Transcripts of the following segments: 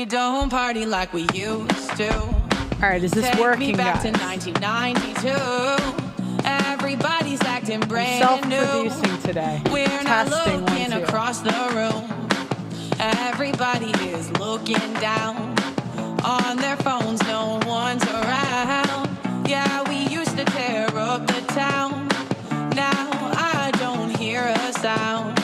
we don't party like we used to. All right, is this Take working, me back guys? to 1992. Everybody's acting brand Self-producing new. today. We're not Testing looking 1, 2. across the room. Everybody is looking down on their phones. No one's around. Yeah, we used to tear up the town. Now I don't hear a sound.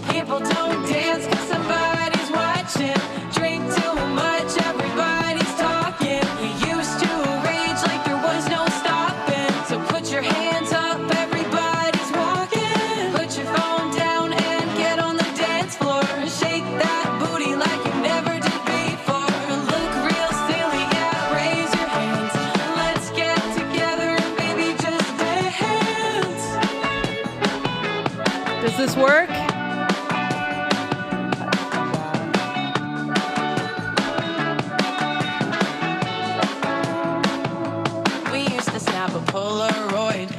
People don't dance 'cause somebody's watching. Drink too much, everybody's talking. We used to rage like there was no stopping. So put your hands up, everybody's walking. Put your phone down and get on the dance floor. Shake that booty like you never did before. Look real silly, yeah, raise your hands. Let's get together and baby just dance. Does this work? Polaroid.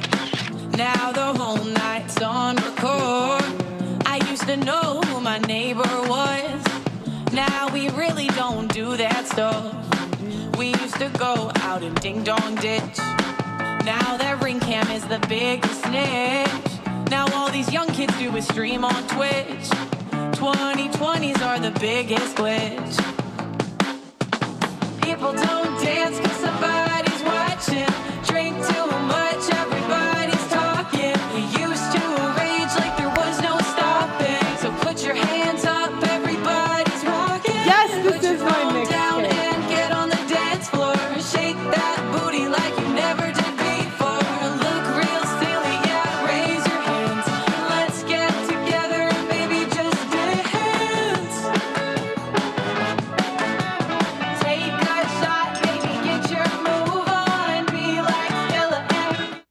Now the whole night's on record. I used to know who my neighbor was. Now we really don't do that stuff. We used to go out and ding dong ditch. Now that ring cam is the biggest snitch. Now all these young kids do is stream on Twitch. 2020s are the biggest glitch. People don't dance 'cause somebody's watching. Drink too much, everybody's talking. We used to rage like there was no stopping. So put your hands up, everybody's walking. Yes, this put is your my phone mixtape. down and get on the dance floor. Shake that booty like you never did before. Look real silly, yeah, raise your hands. Let's get together and baby just dance. Take a shot, baby, get your move on. Be like Stella and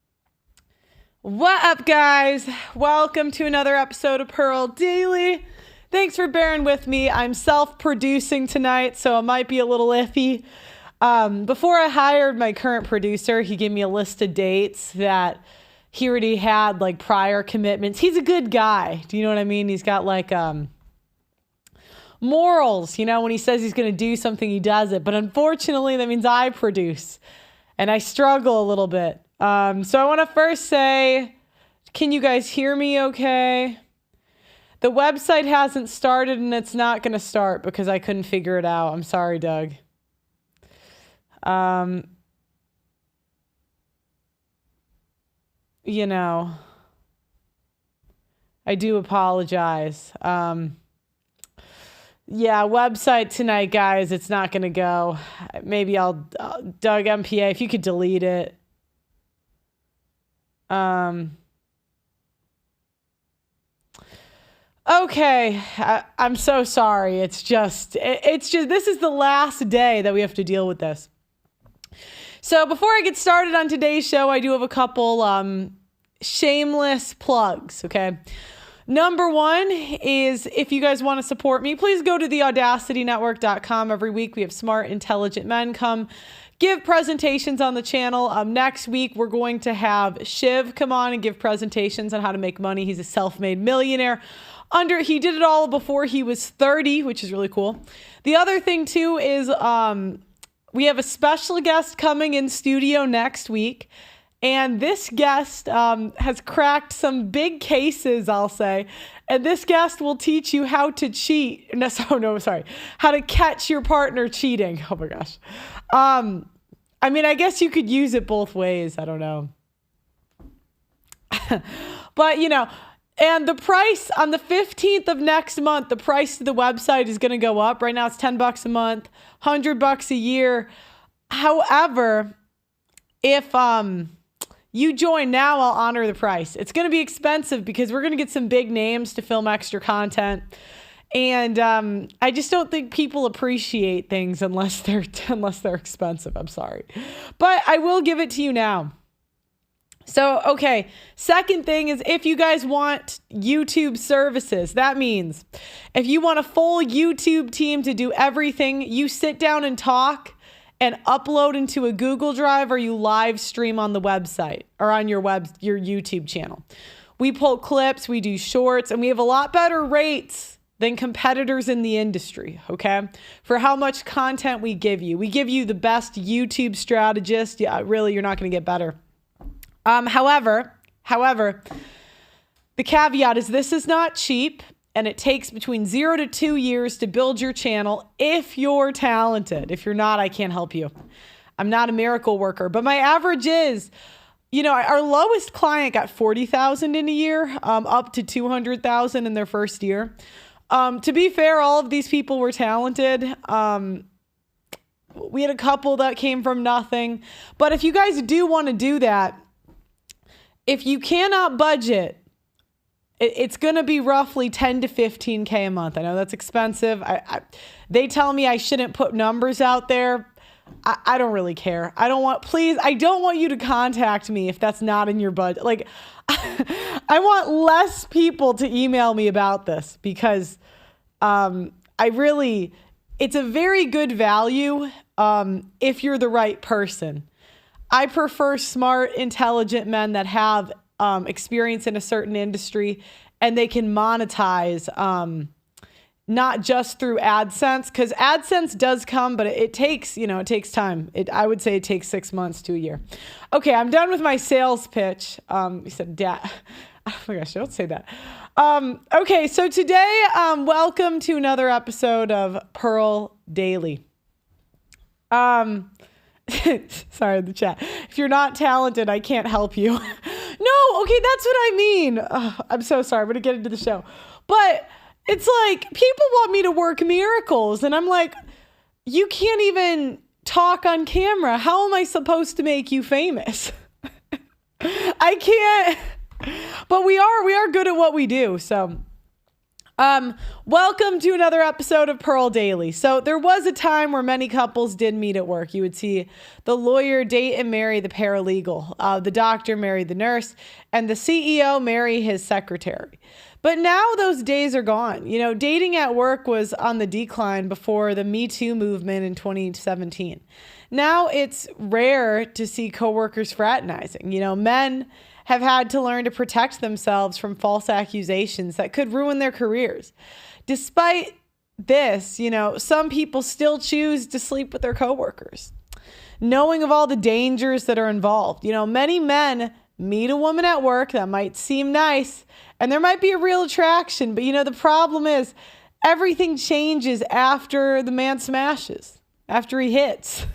What up, guys? Welcome to another episode of Pearl Daily. Thanks for bearing with me. I'm self-producing tonight, so it might be a little iffy. Before I hired my current producer, he gave me a list of dates that he already had like prior commitments. He's a good guy. Do you know what I mean? He's got like morals. You know, when he says he's going to do something, he does it. But unfortunately, that means I produce, and I struggle a little bit. So I want to first say, can you guys hear me okay? The website hasn't started, and it's not going to start because I couldn't figure it out. I'm sorry, Doug. You know, I do apologize. Yeah, website tonight, guys. It's not going to go. Maybe Doug MPA, if you could delete it. Okay, I'm so sorry. It's just, this is the last day that we have to deal with this. So before I get started on today's show, I do have a couple shameless plugs, okay? Number one is, if you guys want to support me, please go to theaudacitynetwork.com. Every week we have smart, intelligent men come give presentations on the channel. Next week, we're going to have Shiv come on and give presentations on how to make money. He's a self-made millionaire. He did it all before he was 30, which is really cool. The other thing too is we have a special guest coming in studio next week. And this guest has cracked some big cases, I'll say. And this guest will teach you how to cheat. How to catch your partner cheating. Oh my gosh. I mean, I guess you could use it both ways. I don't know. But, you know, and the price on the 15th of next month, the price of the website is going to go up. Right now it's $10 a month, $100 a year. However, if you join now, I'll honor the price. It's going to be expensive because we're going to get some big names to film extra content. And I just don't think people appreciate things unless they're expensive. I'm sorry. But I will give it to you now. So, okay. Second thing is, if you guys want YouTube services, that means if you want a full YouTube team to do everything, you sit down and talk and upload into a Google Drive, or you live stream on the website or on your YouTube channel. We pull clips, we do shorts, and we have a lot better rates than competitors in the industry, okay? For how much content we give you. We give you the best YouTube strategist. Yeah, really, you're not going to get better. However, the caveat is this is not cheap, and it takes between 0 to 2 years to build your channel if you're talented. If you're not, I can't help you. I'm not a miracle worker, but my average is, our lowest client got 40,000 in a year, up to 200,000 in their first year. To be fair, all of these people were talented. We had a couple that came from nothing, but if you guys do want to do that, if you cannot budget, it's going to be roughly 10 to 15K a month. I know that's expensive. They tell me I shouldn't put numbers out there. I don't really care. I don't want you to contact me if that's not in your budget. Like, I want less people to email me about this because it's a very good value if you're the right person. I prefer smart, intelligent men that have experience in a certain industry and they can monetize not just through AdSense, because AdSense does come, but it takes time. I would say it takes 6 months to a year. Okay, I'm done with my sales pitch. You said, "Dad." Oh my gosh, don't say that. Okay, so today, welcome to another episode of Pearl Daily. Sorry, the chat. If you're not talented, I can't help you. No, okay, that's what I mean. I'm so sorry. I'm going to get into the show. But it's like people want me to work miracles. And I'm like, you can't even talk on camera. How am I supposed to make you famous? I can't. But we are good at what we do. So welcome to another episode of Pearl Daily. So there was a time where many couples did meet at work. You would see the lawyer date and marry the paralegal, the doctor marry the nurse, and the CEO marry his secretary. But now those days are gone. Dating at work was on the decline before the Me Too movement in 2017. Now it's rare to see coworkers fraternizing. Men have had to learn to protect themselves from false accusations that could ruin their careers. Despite this, some people still choose to sleep with their coworkers, knowing of all the dangers that are involved. Many men meet a woman at work that might seem nice, and there might be a real attraction, but the problem is everything changes after the man smashes, after he hits.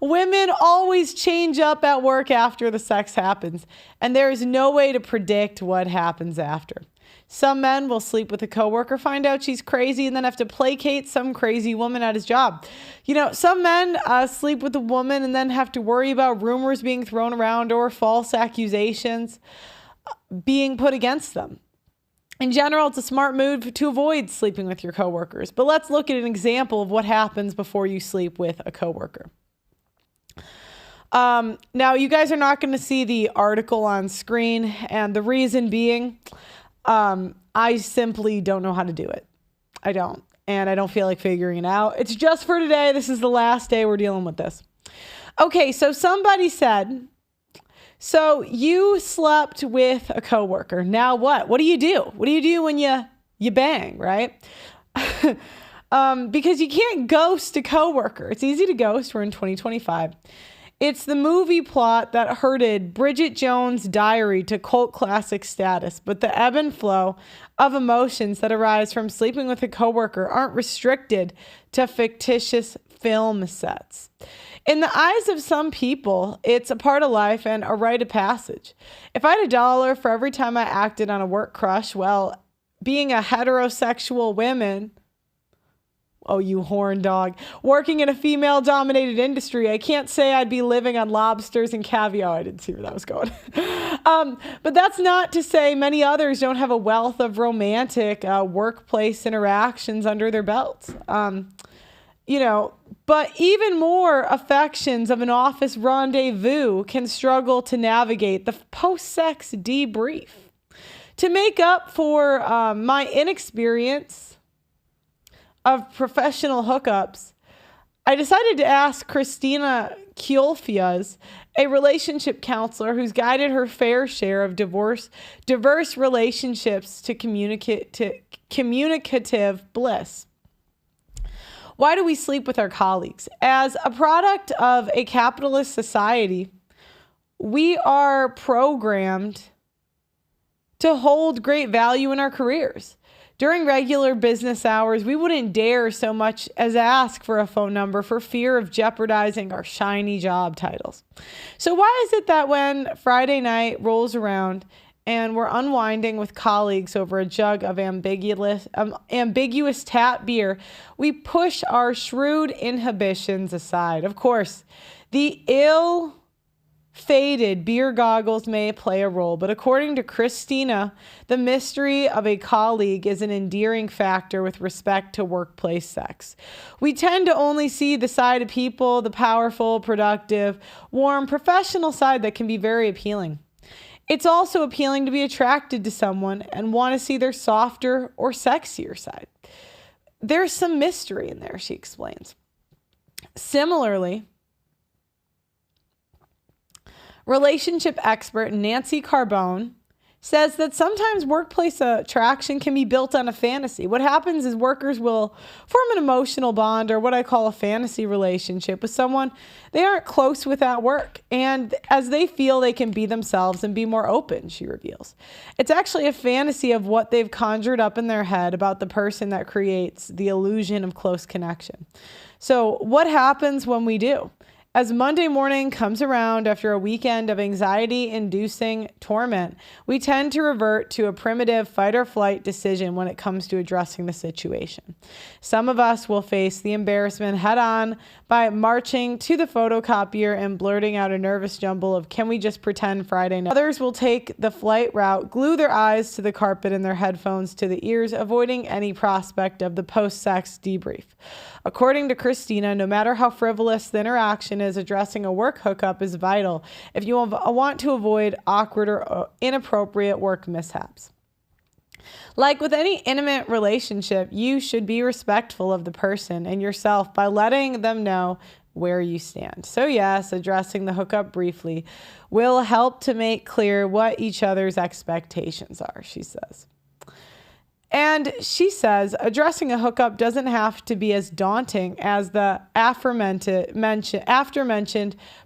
Women always change up at work after the sex happens, and there is no way to predict what happens after. Some men will sleep with a coworker, find out she's crazy, and then have to placate some crazy woman at his job. Some men sleep with a woman and then have to worry about rumors being thrown around or false accusations being put against them. In general, it's a smart move to avoid sleeping with your coworkers. But let's look at an example of what happens before you sleep with a coworker. Now, you guys are not going to see the article on screen, and the reason being, I simply don't know how to do it. I don't, and I don't feel like figuring it out. It's just for today. This is the last day we're dealing with this. Okay, so somebody said, so you slept with a coworker. Now what? What do you do? What do you do when you bang, right? Because you can't ghost a coworker. It's easy to ghost. We're in 2025. It's the movie plot that herded Bridget Jones' Diary to cult classic status, but the ebb and flow of emotions that arise from sleeping with a coworker aren't restricted to fictitious film sets. In the eyes of some people, it's a part of life and a rite of passage. If I had $1 for every time I acted on a work crush, well, being a heterosexual woman, oh, you horn dog, working in a female-dominated industry, I can't say I'd be living on lobsters and caviar. I didn't see where that was going. But that's not to say many others don't have a wealth of romantic workplace interactions under their belts. But even more affections of an office rendezvous can struggle to navigate the post-sex debrief. To make up for my inexperience of professional hookups, I decided to ask Christina Kiolfias, a relationship counselor who's guided her fair share of diverse relationships to communicative bliss. Why do we sleep with our colleagues? As a product of a capitalist society, we are programmed to hold great value in our careers. During regular business hours, we wouldn't dare so much as ask for a phone number for fear of jeopardizing our shiny job titles. So why is it that when Friday night rolls around and we're unwinding with colleagues over a jug of ambiguous tap beer, we push our shrewd inhibitions aside? Of course, the ill-fated beer goggles may play a role, but according to Christina, the mystery of a colleague is an endearing factor with respect to workplace sex. We tend to only see the side of people, the powerful, productive, warm, professional side that can be very appealing. It's also appealing to be attracted to someone and want to see their softer or sexier side. There's some mystery in there, she explains. Similarly, relationship expert Nancy Carbone says that sometimes workplace attraction can be built on a fantasy. What happens is workers will form an emotional bond, or what I call a fantasy relationship, with someone they aren't close with at work. And as they feel they can be themselves and be more open, she reveals. It's actually a fantasy of what they've conjured up in their head about the person that creates the illusion of close connection. So what happens when we do? As Monday morning comes around after a weekend of anxiety-inducing torment, we tend to revert to a primitive fight-or-flight decision when it comes to addressing the situation. Some of us will face the embarrassment head-on by marching to the photocopier and blurting out a nervous jumble of, "Can we just pretend Friday night?" Others will take the flight route, glue their eyes to the carpet and their headphones to the ears, avoiding any prospect of the post-sex debrief. According to Christina, no matter how frivolous the interaction is, addressing a work hookup is vital if you want to avoid awkward or inappropriate work mishaps. Like with any intimate relationship, you should be respectful of the person and yourself by letting them know where you stand. So yes, addressing the hookup briefly will help to make clear what each other's expectations are, she says. And she says addressing a hookup doesn't have to be as daunting as the after-mentioned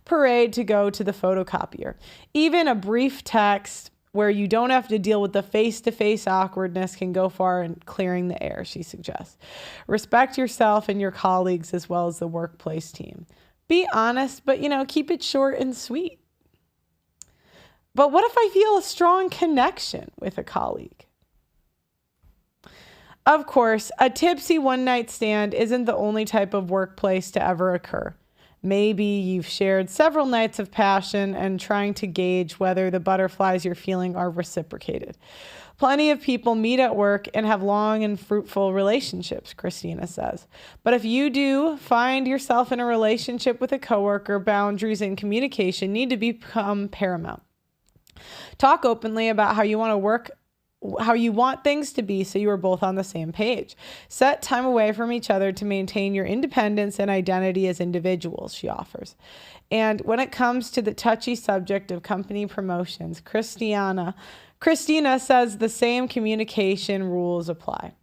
parade to go to the photocopier. Even a brief text where you don't have to deal with the face-to-face awkwardness can go far in clearing the air, she suggests. Respect yourself and your colleagues as well as the workplace team. Be honest, but keep it short and sweet. But what if I feel a strong connection with a colleague? Of course, a tipsy one-night stand isn't the only type of workplace to ever occur. Maybe you've shared several nights of passion and trying to gauge whether the butterflies you're feeling are reciprocated. Plenty of people meet at work and have long and fruitful relationships, Christina says. But if you do find yourself in a relationship with a coworker, boundaries and communication need to become paramount. Talk openly about how you want things to be so you are both on the same page. Set time away from each other to maintain your independence and identity as individuals, she offers. And when it comes to the touchy subject of company promotions, Christina says the same communication rules apply.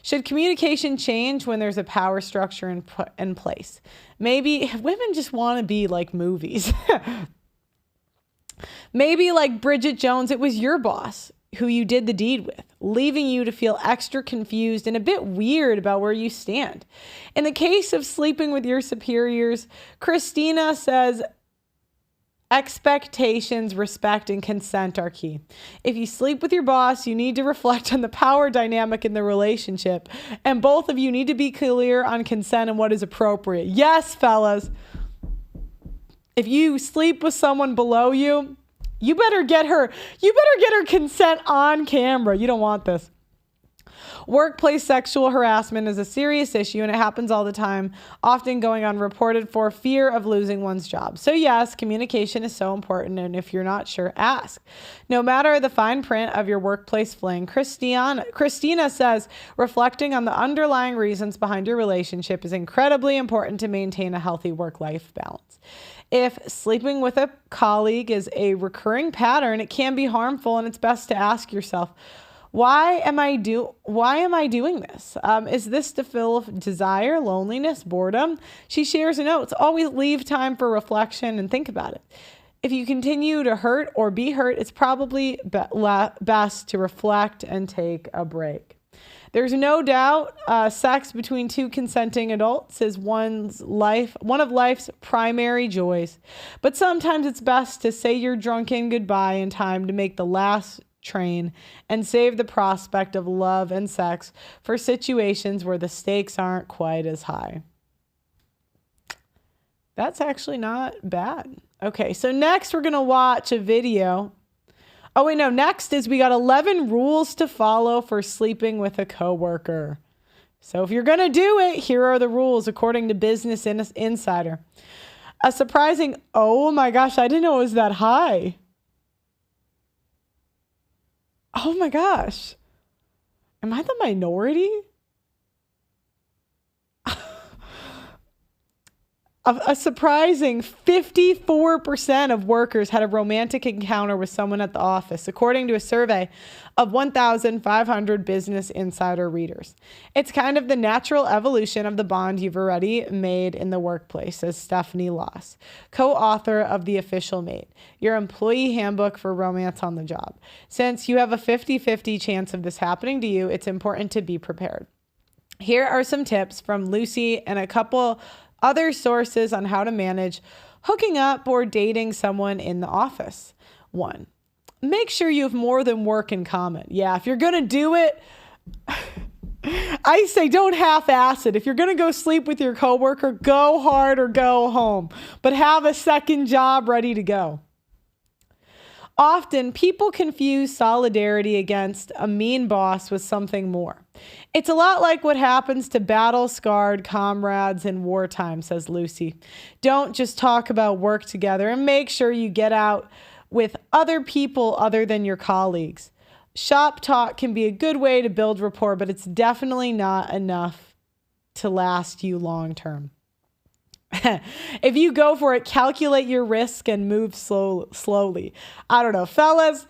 Should communication change when there's a power structure in place? Maybe women just want to be like movies. Maybe like Bridget Jones, it was your boss who you did the deed with, leaving you to feel extra confused and a bit weird about where you stand. In the case of sleeping with your superiors, Christina says expectations, respect, and consent are key. If you sleep with your boss, you need to reflect on the power dynamic in the relationship, and both of you need to be clear on consent and what is appropriate. Yes, fellas, if you sleep with someone below you, you better get her consent on camera. You don't want this. Workplace sexual harassment is a serious issue and it happens all the time, often going unreported for fear of losing one's job. So yes, communication is so important, and if you're not sure, ask. No matter the fine print of your workplace fling, Christina says reflecting on the underlying reasons behind your relationship is incredibly important to maintain a healthy work-life balance. If sleeping with a colleague is a recurring pattern, it can be harmful, and it's best to ask yourself, why am I doing this? Is this to fill desire, loneliness, boredom? She shares notes. Always leave time for reflection and think about it. If you continue to hurt or be hurt, it's probably best to reflect and take a break. There's no doubt sex between two consenting adults is one of life's primary joys. But sometimes it's best to say your drunken goodbye in time to make the last train and save the prospect of love and sex for situations where the stakes aren't quite as high. That's actually not bad. Okay, so next we're going to watch a video. Oh, wait, no. Next is we got 11 rules to follow for sleeping with a coworker. So if you're going to do it, here are the rules according to Business Insider. A surprising, oh my gosh, I didn't know it was that high. Oh my gosh. Am I the minority? A surprising 54% of workers had a romantic encounter with someone at the office, according to a survey of 1,500 Business Insider readers. It's kind of the natural evolution of the bond you've already made in the workplace, says Stephanie Loss, co-author of The Official Mate, your employee handbook for romance on the job. Since you have a 50-50 chance of this happening to you, it's important to be prepared. Here are some tips from Lucy and a couple other sources on how to manage hooking up or dating someone in the office. 1, make sure you have more than work in common. Yeah, if you're going to do it, I say don't half-ass it. If you're going to go sleep with your coworker, go hard or go home, but have a second job ready to go. Often, people confuse solidarity against a mean boss with something more. It's a lot like what happens to battle-scarred comrades in wartime, says Lucy. Don't just talk about work together, and make sure you get out with other people other than your colleagues. Shop talk can be a good way to build rapport, but it's definitely not enough to last you long term. If you go for it, calculate your risk and move slowly. I don't know, fellas,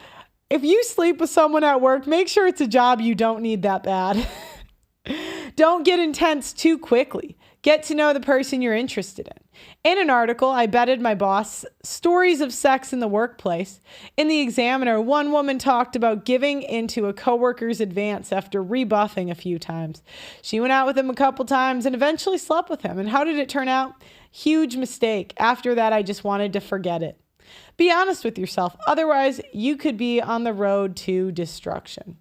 if you sleep with someone at work, make sure it's a job you don't need that bad. Don't get intense too quickly. Get to know the person you're interested in. In an article, I betted my boss stories of sex in the workplace. In the Examiner, one woman talked about giving into a coworker's advance after rebuffing a few times. She went out with him a couple times and eventually slept with him. And how did it turn out? Huge mistake. After that, I just wanted to forget it. Be honest with yourself. Otherwise, you could be on the road to destruction.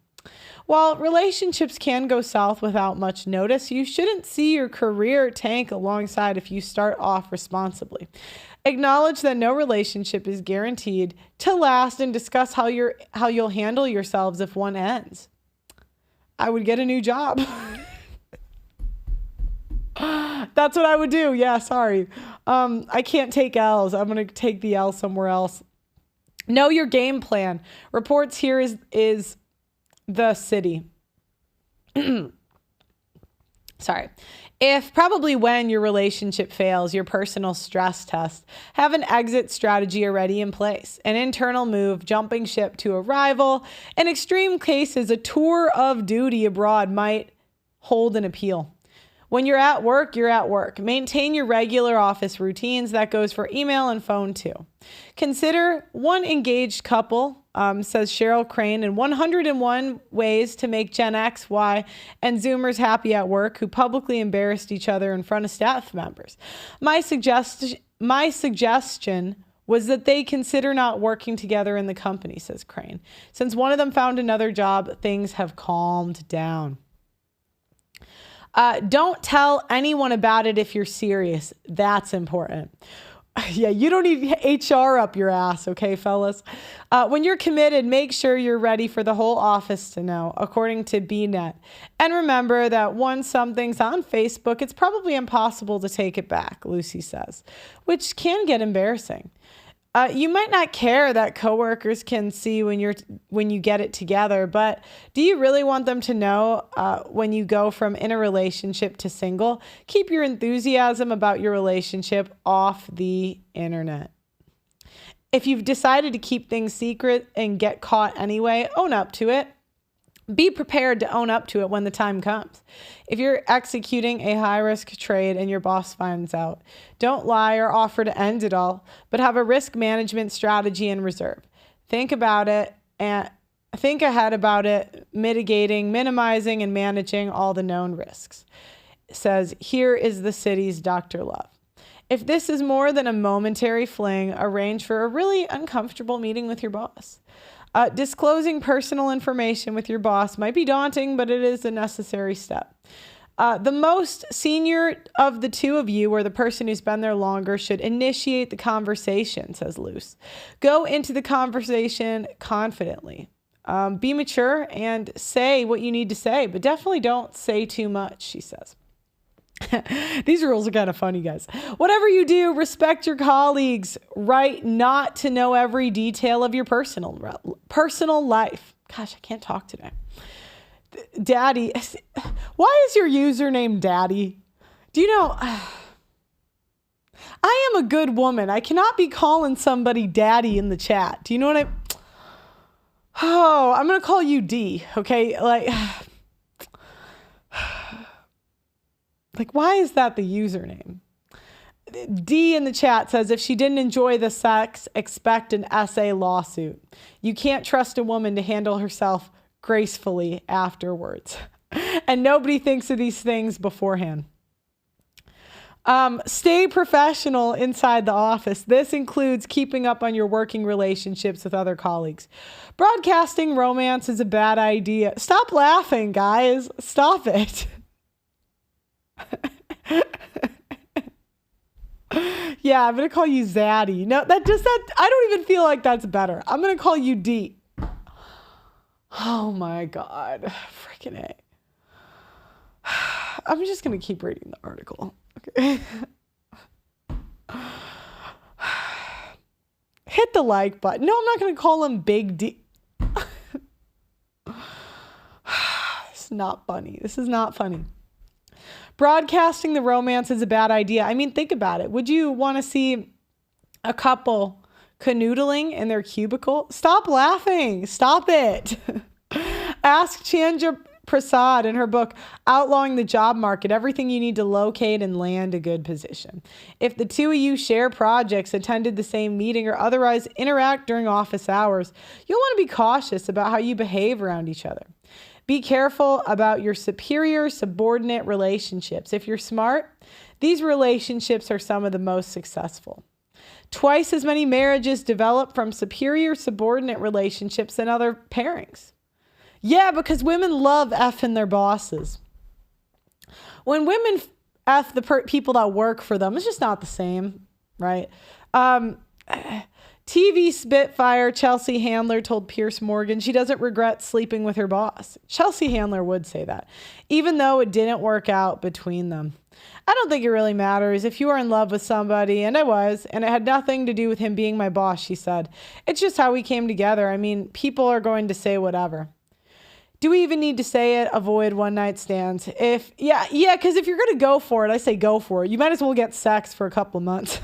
While relationships can go south without much notice, you shouldn't see your career tank alongside if you start off responsibly. Acknowledge that no relationship is guaranteed to last and discuss how you'll handle yourselves if one ends. I would get a new job. That's what I would do. Yeah, sorry. I can't take L's. I'm going to take the L somewhere else. Know your game plan. Reports here is the city. Sorry. If probably when your relationship fails, your personal stress test, have an exit strategy already in place. An internal move, jumping ship to a rival. In extreme cases, a tour of duty abroad might hold an appeal. When you're at work, you're at work. Maintain your regular office routines. That goes for email and phone too. Consider one engaged couple, says Cheryl Crane, in 101 ways to make Gen X, Y, and Zoomers happy at work who publicly embarrassed each other in front of staff members. My suggestion was that they consider not working together in the company, says Crane. Since one of them found another job, things have calmed down. Don't tell anyone about it if you're serious. That's important. Yeah, you don't need HR up your ass, okay, fellas? When you're committed, make sure you're ready for the whole office to know, according to BNet. And remember that once something's on Facebook, it's probably impossible to take it back, Lucy says, which can get embarrassing. You might not care that coworkers can see when you get it together, but do you really want them to know when you go from in a relationship to single? Keep your enthusiasm about your relationship off the internet. If you've decided to keep things secret and get caught anyway, own up to it. Be prepared to own up to it when the time comes. If you're executing a high-risk trade and your boss finds out, don't lie or offer to end it all, but have a risk management strategy in reserve. Think about it and think ahead about it, mitigating, minimizing, and managing all the known risks. It says, here is the city's Dr. Love. If this is more than a momentary fling, arrange for a really uncomfortable meeting with your boss. Disclosing personal information with your boss might be daunting, but it is a necessary step. The most senior of the two of you, or the person who's been there longer, should initiate the conversation, says Luce. Go into the conversation confidently. Be mature and say what you need to say, but definitely don't say too much, she says. These rules are kind of funny, guys. Whatever you do, respect your colleagues. Right not to know every detail of your personal life. Gosh, I can't talk today. Daddy. Why is your username Daddy? Do you know, I am a good woman. I cannot be calling somebody Daddy in the chat. Do you know what I'm going to call you D, okay? Like, why is that the username? D in the chat says, if she didn't enjoy the sex, expect an SA lawsuit. You can't trust a woman to handle herself gracefully afterwards. And nobody thinks of these things beforehand. Stay professional inside the office. This includes keeping up on your working relationships with other colleagues. Broadcasting romance is a bad idea. Stop laughing, guys. Stop it. Yeah, I'm going to call you Zaddy. No, I don't even feel like that's better. I'm going to call you D. Oh my God. Freaking A. I'm just going to keep reading the article. Okay. Hit the like button. No, I'm not going to call him Big D. It's not funny. This is not funny. Broadcasting the romance is a bad idea. I mean, think about it. Would you want to see a couple canoodling in their cubicle? Stop laughing. Stop it. Ask Chandra Prasad in her book, Outlawing the Job Market, everything you need to locate and land a good position. If the two of you share projects, attended the same meeting, or otherwise interact during office hours, you'll want to be cautious about how you behave around each other. Be careful about your superior-subordinate relationships. If you're smart, these relationships are some of the most successful. Twice as many marriages develop from superior-subordinate relationships than other pairings. Yeah, because women love effing their bosses. When women F the people that work for them, it's just not the same, right? TV Spitfire Chelsea Handler told Piers Morgan she doesn't regret sleeping with her boss. Chelsea Handler would say that, even though it didn't work out between them. I don't think it really matters if you are in love with somebody, and I was, and it had nothing to do with him being my boss, she said. It's just how we came together. I mean, people are going to say whatever. Do we even need to say it? Avoid one-night stands. Because if you're going to go for it, I say go for it. You might as well get sex for a couple of months.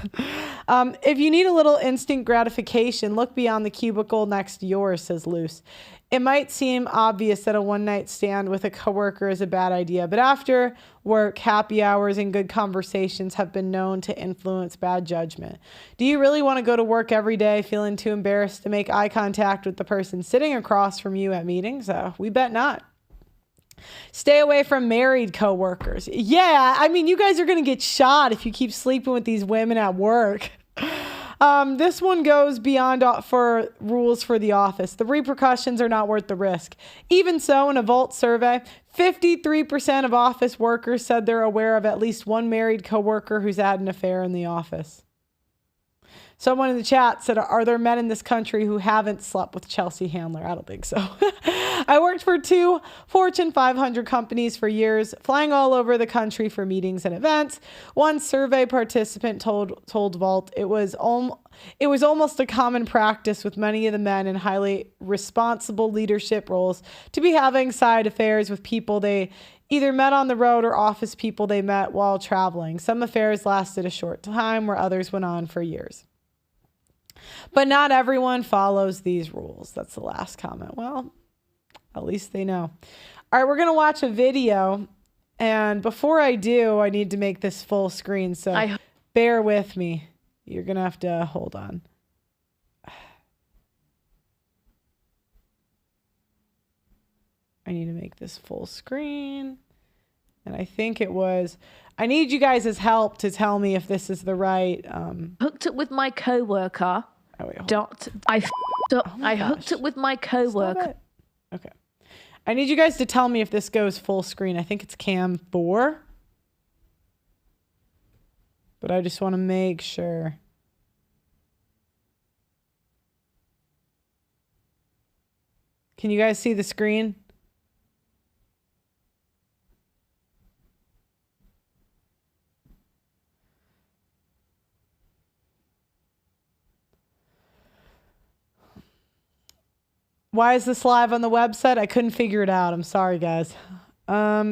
If you need a little instant gratification, look beyond the cubicle next to yours, says Luce. It might seem obvious that a one-night stand with a coworker is a bad idea, but after work, happy hours, and good conversations have been known to influence bad judgment. Do you really want to go to work every day feeling too embarrassed to make eye contact with the person sitting across from you at meetings? We bet not. Stay away from married coworkers. Yeah, I mean, you guys are going to get shot if you keep sleeping with these women at work. This one goes beyond for rules for the office. The repercussions are not worth the risk. Even so, in a Volt survey, 53% of office workers said they're aware of at least one married coworker who's had an affair in the office. Someone in the chat said, are there men in this country who haven't slept with Chelsea Handler? I don't think so. I worked for 2 Fortune 500 companies for years, flying all over the country for meetings and events. One survey participant told Vault it was almost a common practice with many of the men in highly responsible leadership roles to be having side affairs with people they either met on the road or office people they met while traveling. Some affairs lasted a short time where others went on for years. But not everyone follows these rules. That's the last comment. Well, at least they know. All right, we're going to watch a video. And before I do, I need to make this full screen. So bear with me. You're going to have to hold on. I need to make this full screen. And I think it was... I need you guys' help to tell me if this is the right... Hooked up with my coworker. Oh, wait, I hooked up with my coworker. Okay. I need you guys to tell me if this goes full screen. I think it's cam 4. But I just want to make sure. Can you guys see the screen? Why is this live on the website? I couldn't figure it out. I'm sorry, guys. Let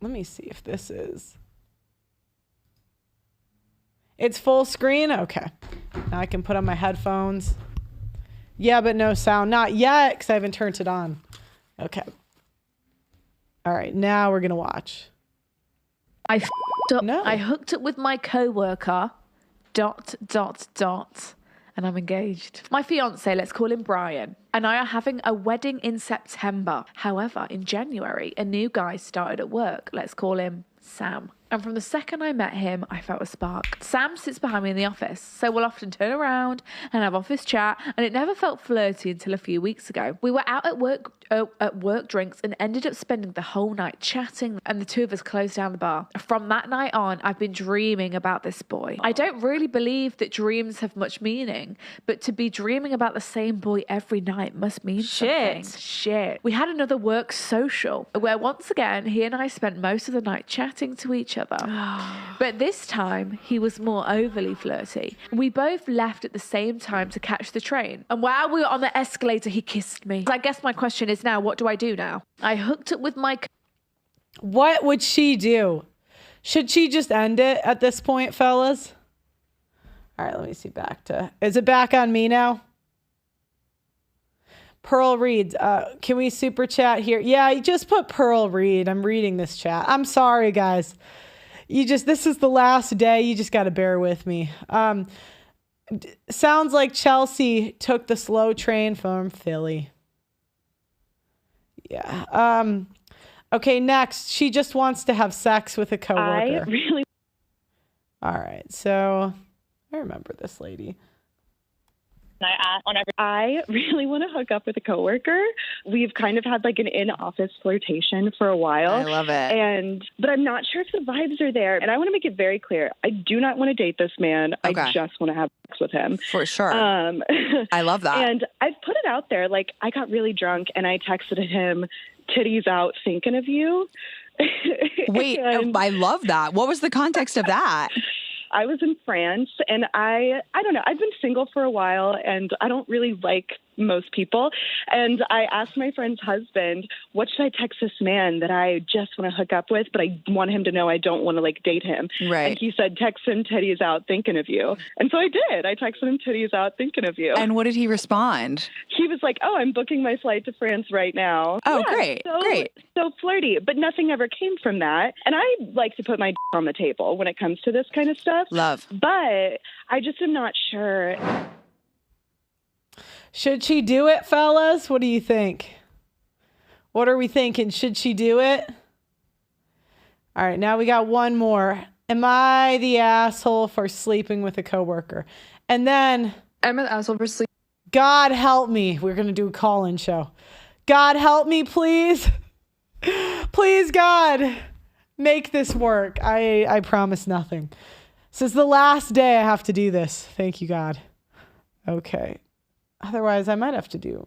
me see if this is... It's full screen? Okay. Now I can put on my headphones. Yeah, but no sound. Not yet, because I haven't turned it on. Okay. All right, now we're going to watch. I hooked up with my coworker, ... and I'm engaged. My fiance, let's call him Brian, and I are having a wedding in September. However, in January, a new guy started at work. Let's call him Sam. And from the second I met him, I felt a spark. Sam sits behind me in the office, so we'll often turn around and have office chat, and it never felt flirty until a few weeks ago. We were out at work drinks and ended up spending the whole night chatting, and the two of us closed down the bar. From that night on, I've been dreaming about this boy. I don't really believe that dreams have much meaning, but to be dreaming about the same boy every night must mean something. Shit. We had another work social where once again, he and I spent most of the night chatting to each other. But this time, he was more overly flirty. We both left at the same time to catch the train. And while we were on the escalator, he kissed me. I guess my question is now, what do I do now? I hooked up with my... What would she do? Should she just end it at this point, fellas? All right, let me see back to... Is it back on me now? Pearl reads, can we super chat here? Yeah, you just put Pearl read. I'm reading this chat. I'm sorry, guys. This is the last day. You just got to bear with me. Sounds like Chelsea took the slow train from Philly. Yeah. Okay, next. She just wants to have sex with a coworker. All right, so I remember this lady. I really want to hook up with a coworker. We've kind of had like an in-office flirtation for a while. I love it. But I'm not sure if the vibes are there. And I want to make it very clear. I do not want to date this man. Okay. I just want to have sex with him. For sure. I love that. And I've put it out there. Like, I got really drunk and I texted him, titties out, thinking of you. Wait, I love that. What was the context of that? I was in France, and I don't know. I've been single for a while, and I don't really like most people. And I asked my friend's husband, what should I text this man that I just want to hook up with, but I want him to know I don't want to like date him. Right. And he said, text him titties out thinking of you. And so I did. I texted him titties out thinking of you. And what did he respond? He was like, oh, I'm booking my flight to France right now. Oh, yeah, great. Great. So flirty, but nothing ever came from that. And I like to put my on the table when it comes to this kind of stuff. Love. But I just am not sure. Should she do it, fellas? What do you think? What are we thinking? Should she do it? All right, now we got one more. Am I the asshole for sleeping with a coworker? And then... I'm an asshole for sleeping. God help me. We're going to do a call-in show. God help me, please. Please, God. Make this work. I promise nothing. This is the last day I have to do this. Thank you, God. Okay. Otherwise, I might have to do.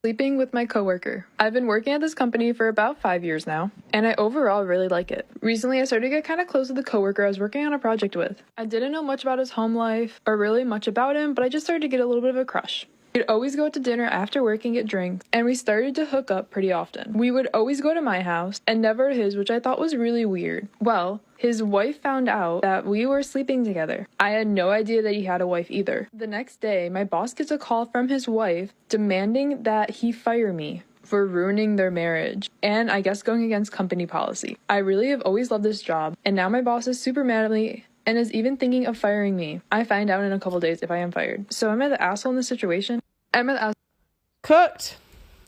Sleeping with my coworker. I've been working at this company for about 5 years now, and I overall really like it. Recently, I started to get kind of close with the coworker I was working on a project with. I didn't know much about his home life or really much about him, but I just started to get a little bit of a crush. We'd always go out to dinner after work and get drinks, and we started to hook up pretty often. We would always go to my house and never to his, which I thought was really weird. Well, his wife found out that we were sleeping together. I had no idea that he had a wife either. The next day, my boss gets a call from his wife demanding that he fire me for ruining their marriage and I guess going against company policy. I really have always loved this job, and now my boss is super mad at me and is even thinking of firing me. I find out in a couple days if I am fired. So am I the asshole in this situation? Am I the asshole?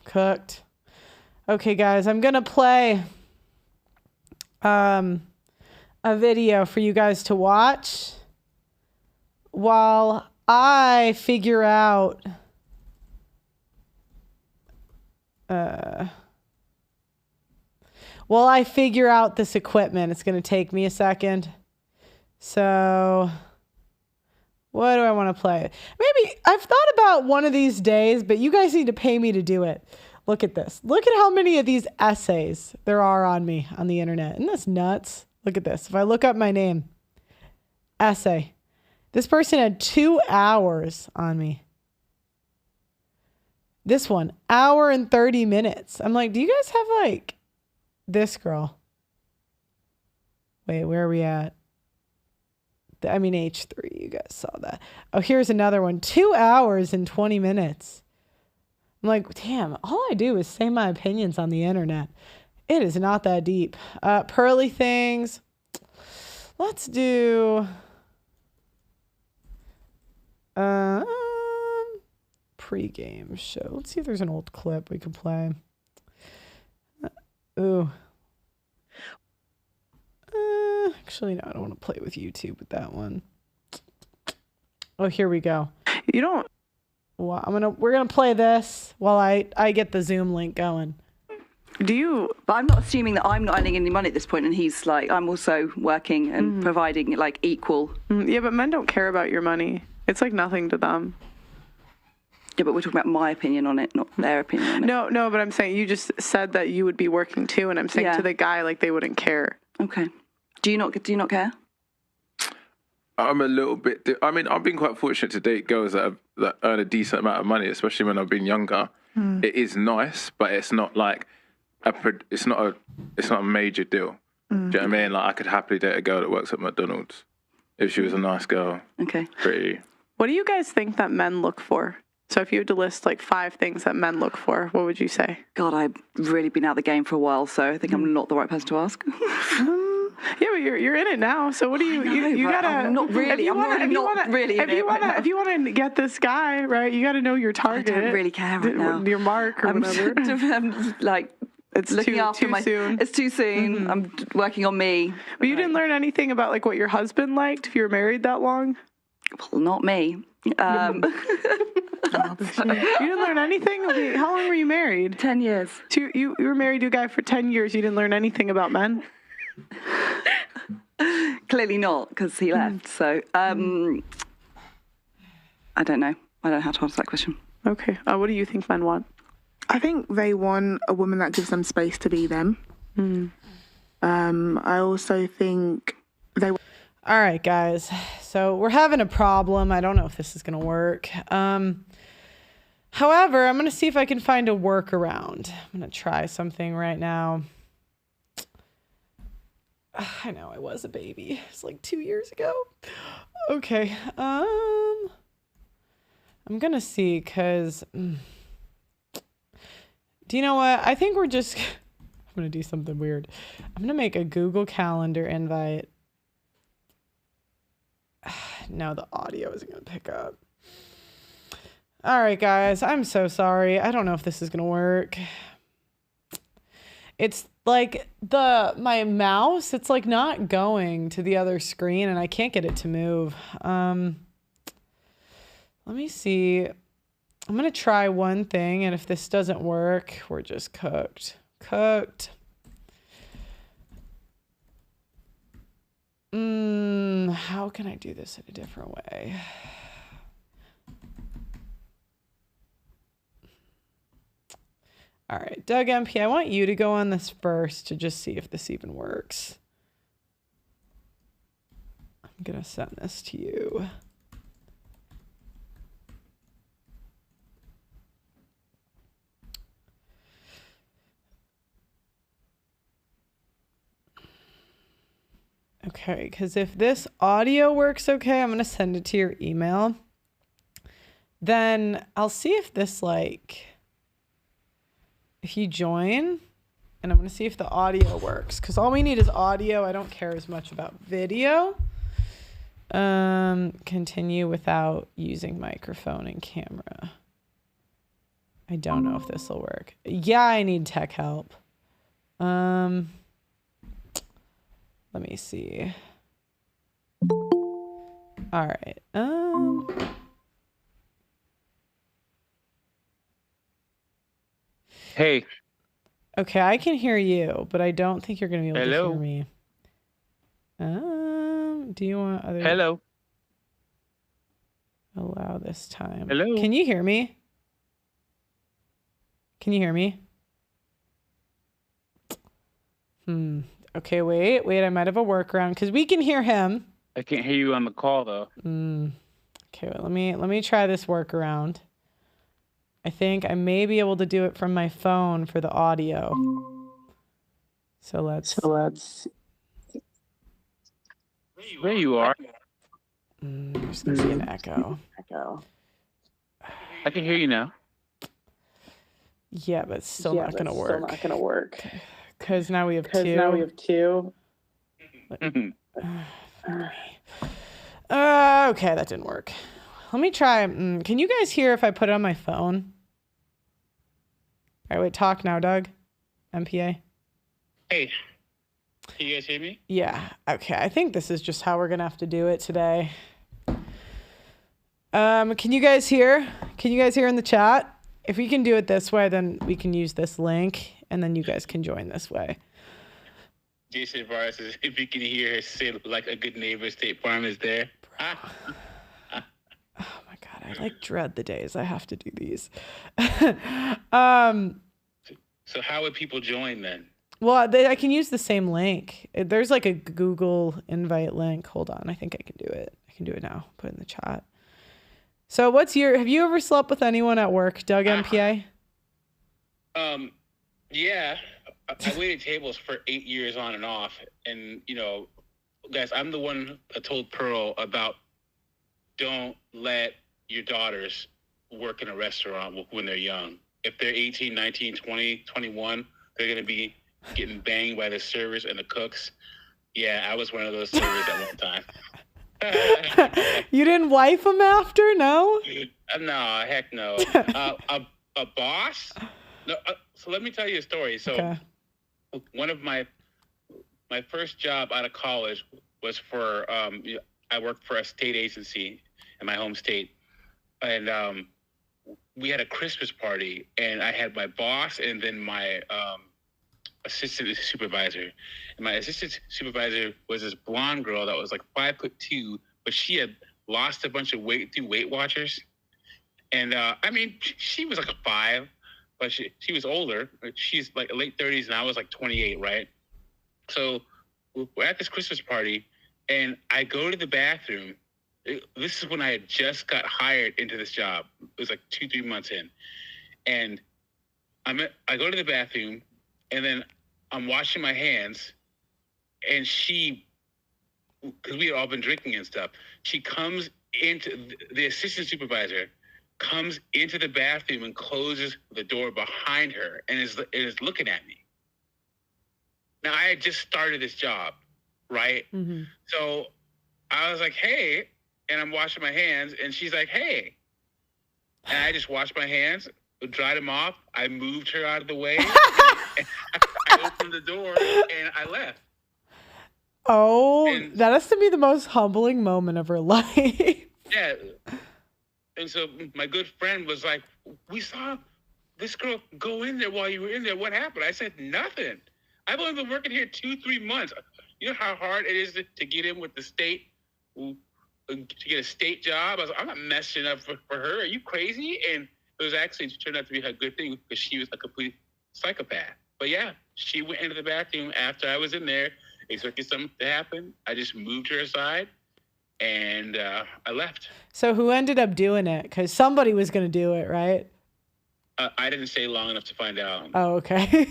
Cooked. Okay, guys, I'm gonna play a video for you guys to watch while I figure out this equipment. It's gonna take me a second. So what do I want to play? Maybe I've thought about one of these days, but you guys need to pay me to do it. Look at this. Look at how many of these essays there are on me on the internet. Isn't this nuts? Look at this. If I look up my name, essay. This person had 2 hours on me. This one, hour and 30 minutes. I'm like, do you guys have like this girl? Wait, where are we at? I mean, H3, you guys saw that. Oh, here's another one. 2 hours and 20 minutes. I'm like, damn, all I do is say my opinions on the internet. It is not that deep. Pearly things. Let's do pre-game show. Let's see if there's an old clip we can play. Ooh. Actually, no, I don't want to play with YouTube with that one. Oh, here we go. You don't. Well, we're gonna play this while I get the Zoom link going. Do you? But I'm not assuming that I'm not earning any money at this point, and he's like, I'm also working and providing like equal. Yeah, but men don't care about your money. It's like nothing to them. Yeah, but we're talking about my opinion on it, not their opinion on it. No, but I'm saying you just said that you would be working too, and I'm saying to the guy like they wouldn't care. Okay. Do you not care? I'm a little bit. I mean, I've been quite fortunate to date girls that earn a decent amount of money, especially when I've been younger. It is nice, but it's not like it's not a major deal. Do you know what I mean? Like I could happily date a girl that works at McDonald's if she was a nice girl. Okay. Pretty. What do you guys think that men look for? So if you had to list like 5 things that men look for, what would you say? God, I've really been out of the game for a while, so I think I'm not the right person to ask. Yeah, but you're in it now. So what do you gotta? I'm not really. If you want to get this guy right, you got to know your target. I don't really care right now. Your mark or whatever. I'm like it's looking after too soon. It's too soon. I'm working on me. But you didn't learn anything about like what your husband liked if you were married that long. Well, not me. You didn't learn anything? How long were you married? 10 years. So you were married to a guy for 10 years. You didn't learn anything about men? Clearly not, because he left. So I don't know. I don't know how to answer that question. Okay. What do you think men want? I think they want a woman that gives them space to be them. I also think they... All right, guys. So we're having a problem. I don't know if this is going to work. However, I'm going to see if I can find a workaround. I'm going to try something right now. I know I was a baby. It's like 2 years ago. Okay. I'm going to see because... Do you know what? I think we're just... I'm going to do something weird. I'm going to make a Google Calendar invite. No, the audio isn't going to pick up. All right, guys. I'm so sorry. I don't know if this is going to work. It's like my mouse, it's like not going to the other screen and I can't get it to move. Let me see. I'm going to try one thing, and if this doesn't work, we're just cooked. how can I do this in a different way? All right, Doug MP, I want you to go on this first to just see if this even works. I'm going to send this to you. Okay, because if this audio works okay, I'm going to send it to your email. Then I'll see if this, like, if you join, and I'm going to see if the audio works. Because all we need is audio. I don't care as much about video. Continue without using microphone and camera. I don't know if this will work. Yeah, I need tech help. Let me see. All right. Hey. Okay, I can hear you, but I don't think you're gonna be able to hear me. Do you want other? Hello. Allow this time. Hello. Can you hear me? Can you hear me? Okay, wait. I might have a workaround because we can hear him. I can't hear you on the call though. Okay, well, let me try this workaround. I think I may be able to do it from my phone for the audio. So let's. There you are. There's gonna be an echo. I can hear you now. Yeah, but it's still not gonna work. Because now we have two. Okay, that didn't work. Let me try. Can you guys hear if I put it on my phone? All right, wait. Talk now, Doug. MPA. Hey. Can you guys hear me? Yeah. Okay. I think this is just how we're gonna have to do it today. Can you guys hear? Can you guys hear in the chat? If we can do it this way, then we can use this link, and then you guys can join this way. Jason Vargas says, if you can hear her say like a good neighbor, State Farm is there. Oh my God, I like dread the days I have to do these. So how would people join then? Well, I can use the same link. There's like a Google invite link. Hold on, I think I can do it. I can do it now. Put it in the chat. So have you ever slept with anyone at work, Doug MPA? Yeah. I waited tables for 8 years on and off. And, guys, I'm the one that told Pearl about don't let your daughters work in a restaurant when they're young. If they're 18, 19, 20, 21, they're going to be getting banged by the servers and the cooks. Yeah, I was one of those servers at one time. You didn't wife them after? No? No, heck no. A boss? No. So let me tell you a story. So one of my first job out of college was for I worked for a state agency in my home state, and we had a Christmas party, and I had my boss and then my assistant supervisor. And my assistant supervisor was this blonde girl that was like 5'2", but she had lost a bunch of weight through Weight Watchers. And she was like a 5, but she was older. She's like late 30s, and I was like 28, right? So we're at this Christmas party, and I go to the bathroom. This is when I had just got hired into this job. It was like 2-3 months in. And I go to the bathroom, and then I'm washing my hands, and because we had all been drinking and stuff, she comes into, the assistant supervisor comes into the bathroom and closes the door behind her and is looking at me. Now, I had just started this job, right? Mm-hmm. So I was like, hey, and I'm washing my hands, and she's like, hey. And I just washed my hands, dried them off. I moved her out of the way. And I opened the door and I left. Oh, that has to be the most humbling moment of her life. Yeah. And so my good friend was like, we saw this girl go in there while you were in there. What happened? I said, nothing. I've only been working here 2-3 months. You know how hard it is to get in with the state to get a state job. I was like, I'm not messing up for her. Are you crazy? And it was actually, it turned out to be a good thing because she was a complete psychopath. But yeah, she went into the bathroom after I was in there, expecting something to happen. I just moved her aside and I left. So who ended up doing it? Because somebody was going to do it, right? I didn't stay long enough to find out. Oh, okay.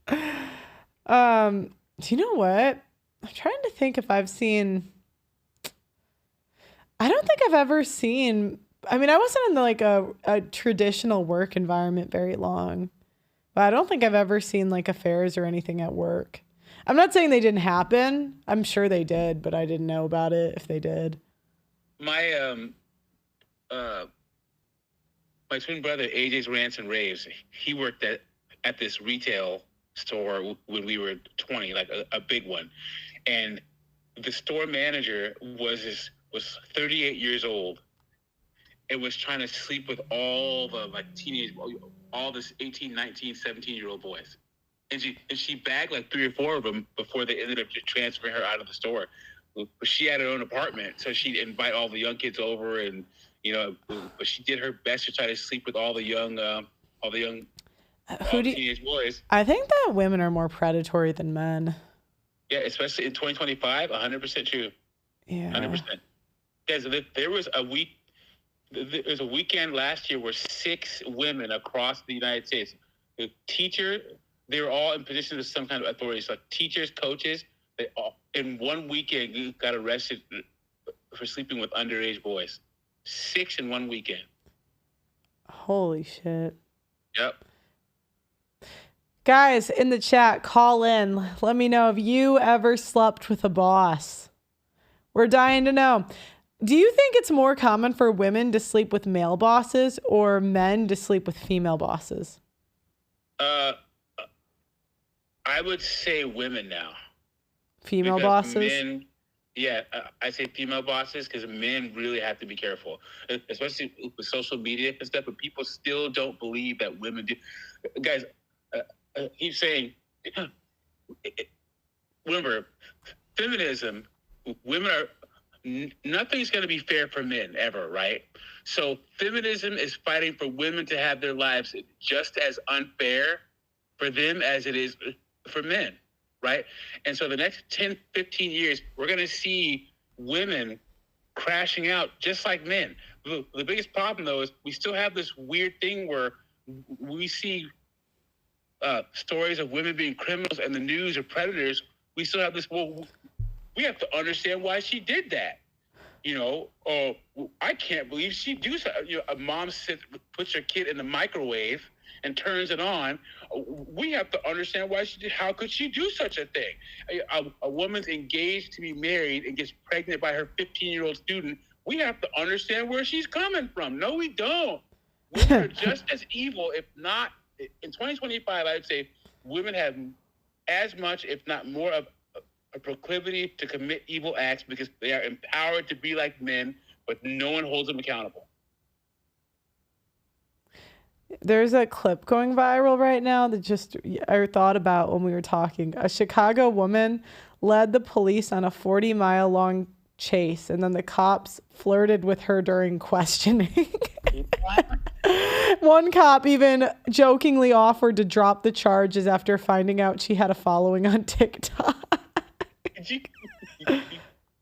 Yeah. Do you know what? I'm trying to think if I've seen. I don't think I've ever seen. I mean, I wasn't in like a traditional work environment very long, but I don't think I've ever seen like affairs or anything at work. I'm not saying they didn't happen. I'm sure they did, but I didn't know about it if they did. My my twin brother, AJ's Rants and Raves, he worked at this retail store when we were 20, like a big one. And the store manager was 38 years old and was trying to sleep with all the like teenage, all this 18, 19, 17-year-old boys. And she bagged like 3 or 4 of them before they ended up just transferring her out of the store. But she had her own apartment, so she'd invite all the young kids over, and but she did her best to try to sleep with all the young teenage boys. I think that women are more predatory than men. Yeah, especially in 2025, 100% true. Yeah, 100%. Because there was a weekend last year where 6 women across the United States, the teacher, they were all in positions of some kind of authority. So like teachers, coaches, they all in one weekend got arrested for sleeping with underage boys. 6 in one weekend. Holy shit. Yep. Guys, in the chat, call in. Let me know if you ever slept with a boss. We're dying to know. Do you think it's more common for women to sleep with male bosses or men to sleep with female bosses? I would say women now. Female Because bosses? Men, yeah, I say female bosses because men really have to be careful, especially with social media and stuff. But people still don't believe that women do. Guys, he's saying, remember, feminism, women are, nothing's going to be fair for men ever, right? So feminism is fighting for women to have their lives just as unfair for them as it is for men, right? And so the next 10, 15 years, we're going to see women crashing out just like men. The biggest problem, though, is we still have this weird thing where we see stories of women being criminals and the news or predators. We still have this, well, we have to understand why she did that. I can't believe she do so. A mom puts her kid in the microwave and turns it on. We have to understand why she did. How could she do such a thing? A woman's engaged to be married and gets pregnant by her 15-year-old student. We have to understand where she's coming from. No, we don't. Women are just as evil, if not, in 2025, I would say women have as much, if not more, of a proclivity to commit evil acts because they are empowered to be like men, but no one holds them accountable. There's a clip going viral right now that I thought about when we were talking. A Chicago woman led the police on a 40-mile long chase, and then the cops flirted with her during questioning. One cop even jokingly offered to drop the charges after finding out she had a following on TikTok. Do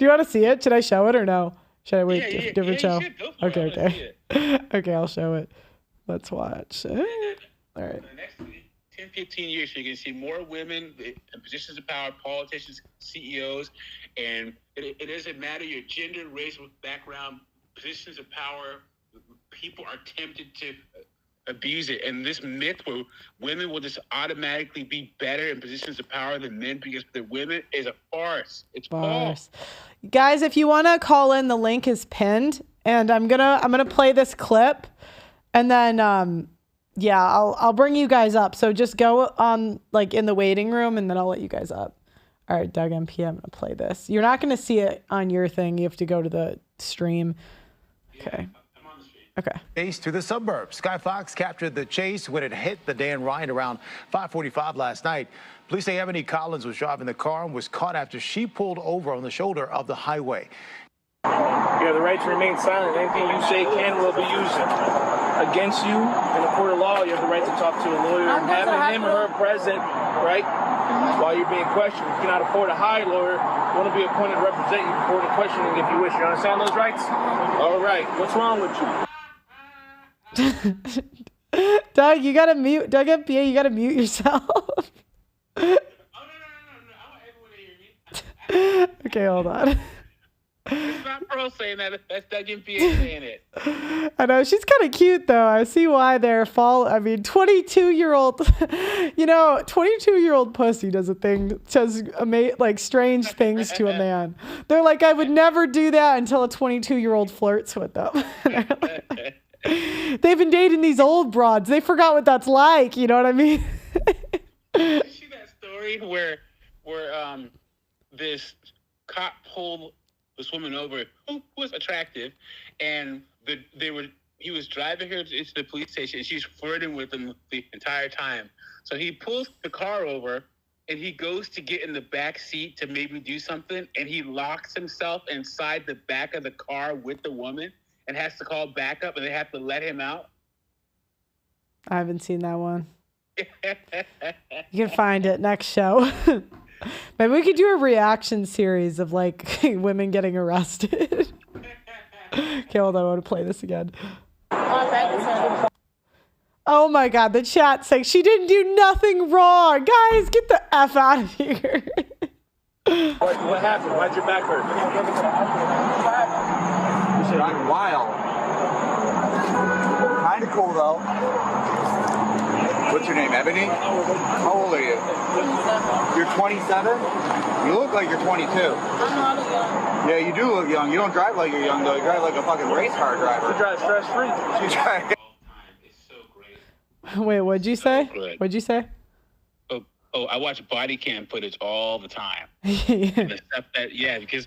you want to see it? Should I show it or no? Should I wait? Different show? Okay. Okay, I'll show it. Let's watch. All right. For the next 10, 15 years, you're going to see more women in positions of power, politicians, CEOs, and it doesn't matter your gender, race, background, positions of power. People are tempted to abuse it. And this myth where women will just automatically be better in positions of power than men because they're women is a farce. It's false. Guys, if you want to call in, the link is pinned, and I'm gonna play this clip, and then I'll bring you guys up. So just go on like in the waiting room, and then I'll let you guys up. All right, Doug MP, I'm gonna play this. You're not gonna see it on your thing. You have to go to the stream. Okay. Okay. Chase to the suburbs. Sky Fox captured the chase when it hit the Dan Ryan around 5:45 last night. Police say Ebony Collins was driving the car and was caught after she pulled over on the shoulder of the highway. You have the right to remain silent. Anything you say can will be used against you in a court of law. You have the right to talk to a lawyer. And having him or her present, right, while you're being questioned. You cannot afford a hire lawyer. You want to be appointed to represent you before the questioning if you wish. You understand those rights? All right. What's wrong with you? Doug, you gotta mute. Doug MPA, you gotta mute yourself. Okay, hold on. It's not Pearl saying that. That's Doug MPA saying it. I know she's kind of cute though. I see why they're 22-year-old. 22-year-old pussy does a thing, says like strange things to a man. They're like, I would never do that until a 22-year-old flirts with them. They've been dating these old broads. They forgot what that's like. You know what I mean? Did you see that story where this cop pulled this woman over who was attractive, and he was driving her into the police station, and she's flirting with him the entire time. So he pulls the car over, and he goes to get in the back seat to maybe do something, and he locks himself inside the back of the car with the woman and has to call backup, and they have to let him out. I haven't seen that one. You can find it next show. Maybe we could do a reaction series of like women getting arrested. Okay, hold on. I want to play this again. Oh my God, the chat's saying she didn't do nothing wrong. Guys, get the F out of here. What happened? Why'd your back hurt? You said I'm wild. Kind of cool though. What's your name, Ebony? How old are you? 27. You're 27? You look like you're 22. I'm not young. Yeah, you do look young. You don't drive like you're young, though. You drive like a fucking race car driver. You drive stress-free. You drive... Wait, what'd you say? What'd you say? Oh, I watch body cam footage all the time. Yeah. Because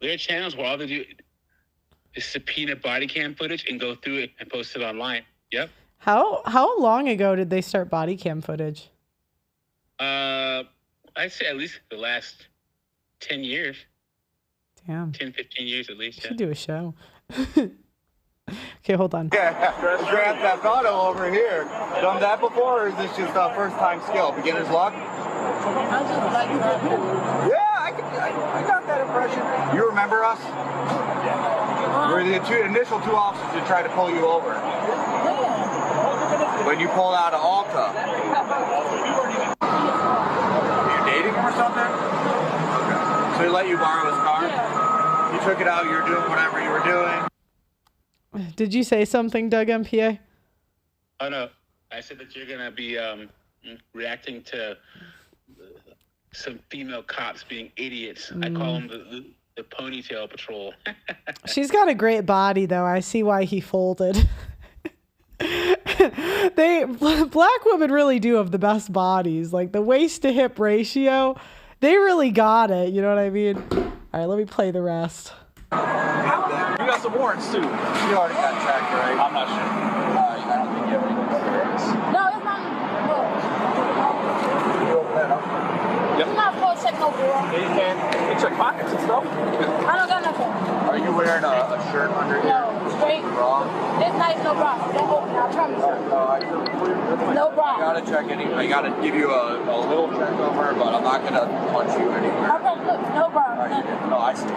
there are channels where all they do is subpoena body cam footage and go through it and post it online. Yep. How long ago did they start body cam footage? I'd say at least the last 10 years. Damn. 10, 15 years at least. Should do a show. Okay, hold on. Yeah, Grand Theft Auto over here. Done that before, or is this just a first-time skill? Beginner's luck? I just like that. Yeah, I got that impression. You remember us? We're the initial two officers to try to pull you over. When you pulled out of Alta. Are you dating him or something? Okay. So he let you borrow his car? Yeah. You took it out, you were doing whatever you were doing. Did you say something, Doug MPA? Oh, no. I said that you're going to be reacting to some female cops being idiots. I call them the ponytail patrol. She's got a great body, though. I see why he folded. Black women really do have the best bodies. Like the waist to hip ratio, they really got it. You know what I mean? All right, let me play the rest. You got some warrants too. You already got tracked, right? I'm not sure. You got to be giving No, it's not. You open that up? Yep. You're not supposed to check no bureau. Yeah, you can. You check pockets and stuff. I don't got nothing. Are you wearing a shirt under here? No, straight. Bra? It's nice, no bra. Don't open it, I promise you. No bra. I gotta check I gotta give you a little check over, but I'm not gonna punch you anywhere. Okay, look, no bra. No, I see.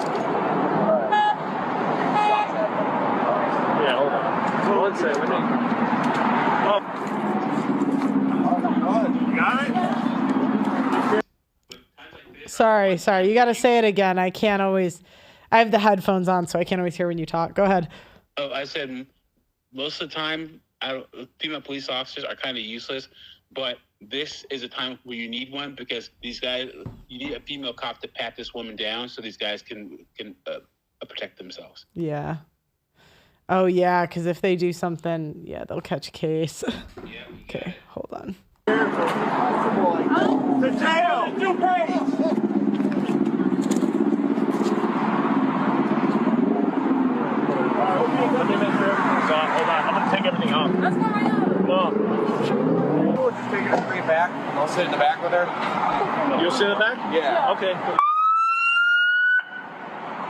Yeah, hold on. One second. You got it? Sorry. You got to say it again. I have the headphones on, so I can't always hear when you talk. Go ahead. Oh, I said most of the time, female police officers are kind of useless, but this is a time where you need one because these guys, you need a female cop to pat this woman down so these guys can protect themselves. Yeah. Oh, yeah, because if they do something, they'll catch a case. Yeah. Okay, hold on. To jail! You pay! Hold on, I'm gonna take everything off. That's not my own. No. We'll just take her straight back. I'll sit in the back with her. You'll sit in the back? Yeah. Okay.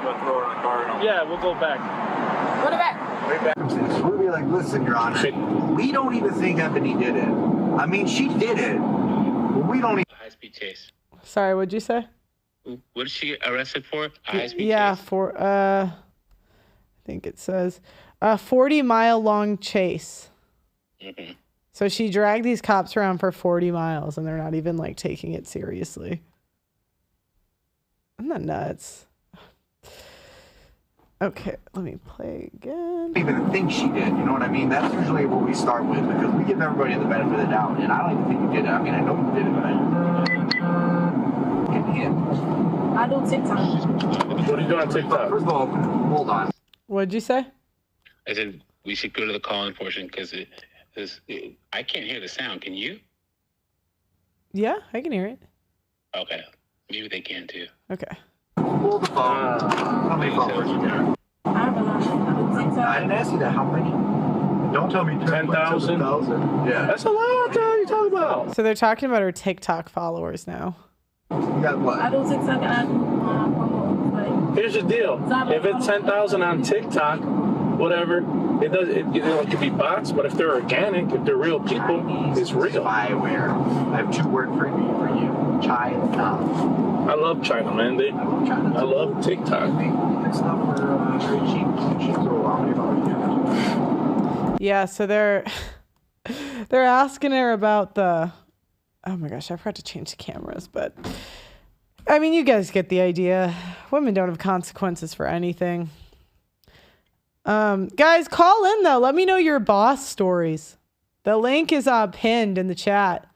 We'll throw her in the car. Yeah, we'll go back. Put it back. Way back. We'll be like, listen, Your Honor, we don't even think Ebony did it. I mean, she did it, but we don't even. High-speed chase. Sorry, what'd you say? What is she arrested for? High-speed Yeah, chase? for I think it says 40-mile long chase. Mm-hmm. So she dragged these cops around for 40 miles and they're not even like taking it seriously. Isn't that nuts? Okay, let me play again. Even think she did, you know what I mean? That's usually what we start with because we give everybody the benefit of the doubt, and I don't even think you did it. I mean, I know you did it, but I do TikTok. What are you doing on TikTok? First of all, hold on. What'd you say? I said we should go to the calling portion because I can't hear the sound. Can you? Yeah, I can hear it. Okay. Maybe they can too. Okay. Hold the phone. How many followers you got? I have a lot. I do TikTok. I didn't ask you that. How many? Don't tell me 10,000. Yeah. That's a lot. What the hell are you talking about? So they're talking about her TikTok followers now. You got what? I do TikTok and I do promos. Like, Here's the deal. If it's 10,000 on TikTok, whatever, it does. It could be bots, but if they're organic, if they're real people, it's real. Spyware. I have two words for you. China. I love China, man. I love TikTok. Yeah, so they're asking her about the. Oh my gosh, I forgot to change the cameras, but I mean, you guys get the idea. Women don't have consequences for anything. Guys, call in though. Let me know your boss stories. The link is pinned in the chat.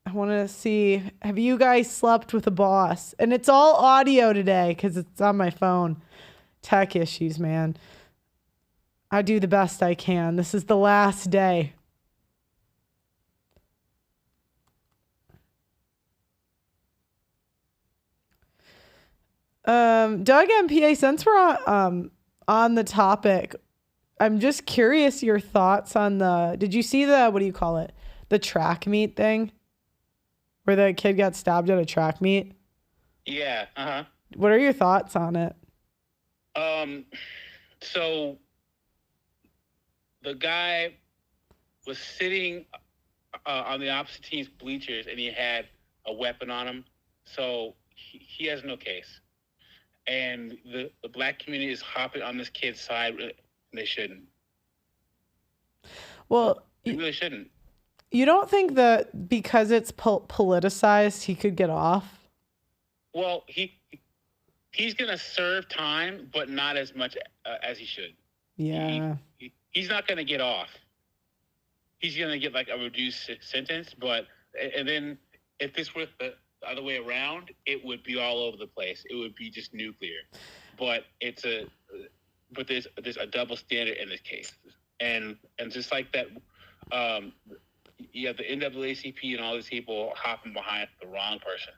I want to see, have you guys slept with a boss? And it's all audio today because it's on my phone. Tech issues, man. I do the best I can. This is the last day. Doug MPA, since we're on the topic, I'm just curious your thoughts on did you see what do you call it? The track meet thing? Where the kid got stabbed at a track meet? Yeah, uh-huh. What are your thoughts on it? So the guy was sitting on the opposite team's bleachers and he had a weapon on him. So he has no case. And the black community is hopping on this kid's side and they shouldn't. Well, they really shouldn't. You don't think that because it's politicized, he could get off? Well, he's going to serve time, but not as much as he should. Yeah. He's not going to get off. He's going to get like a reduced sentence, and then if this were the other way around, it would be all over the place. It would be just nuclear. But there's a double standard in this case. And just like that, you have the NAACP and all these people hopping behind the wrong person.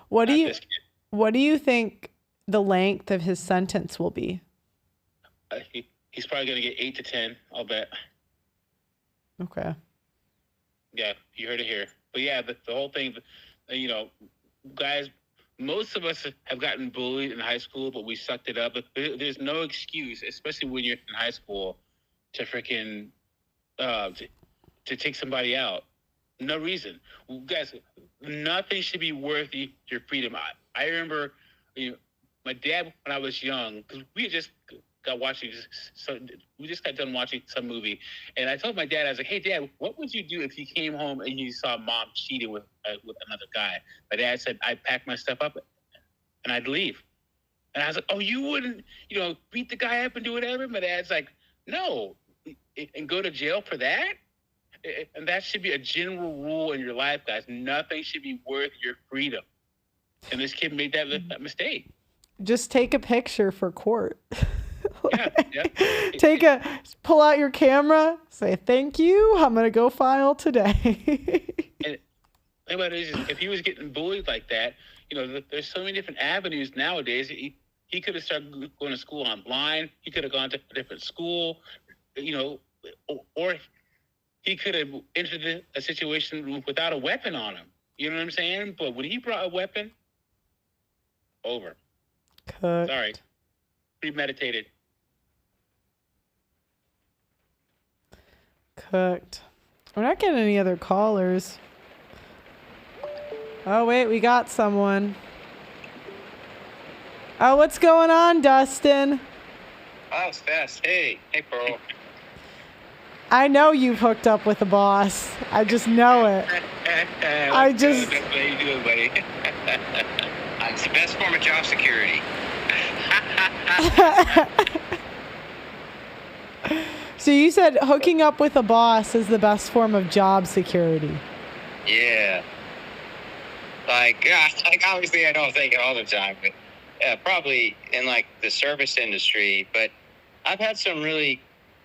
What do you think the length of his sentence will be? He's probably going to get 8 to 10, I'll bet. Okay. Yeah, you heard it here. But yeah, the whole thing, guys, most of us have gotten bullied in high school, but we sucked it up. There's no excuse, especially when you're in high school, to freaking to take somebody out. No reason. Guys, nothing should be worth your freedom. I remember my dad, when I was young, because we just got done watching some movie, and I told my dad, I was like, "Hey, Dad, what would you do if you came home and you saw Mom cheating with another guy?" My dad said, "I'd pack my stuff up and I'd leave." And I was like, "Oh, you wouldn't, beat the guy up and do whatever?" My dad's like, "No, and go to jail for that?" And that should be a general rule in your life, guys. Nothing should be worth your freedom. And this kid made that mistake. Just take a picture for court. Yeah. Pull out your camera, say, "Thank you, I'm going to go file today." And think about it, if he was getting bullied like that, there's so many different avenues nowadays. He could have started going to school online. He could have gone to a different school, or he could have entered a situation without a weapon on him. You know what I'm saying? But when he brought a weapon, over. Cooked. Sorry. Premeditated. Cooked. We're not getting any other callers. Oh, wait, we got someone. Oh, what's going on, Dustin? Oh, it's fast. Hey, Pearl. I know you've hooked up with a boss. I just know it. I just... That's what you doing, buddy. It's the best form of job security. So you said hooking up with a boss is the best form of job security. Yeah. Like obviously I don't think it all the time, but probably in like the service industry. But I've had some really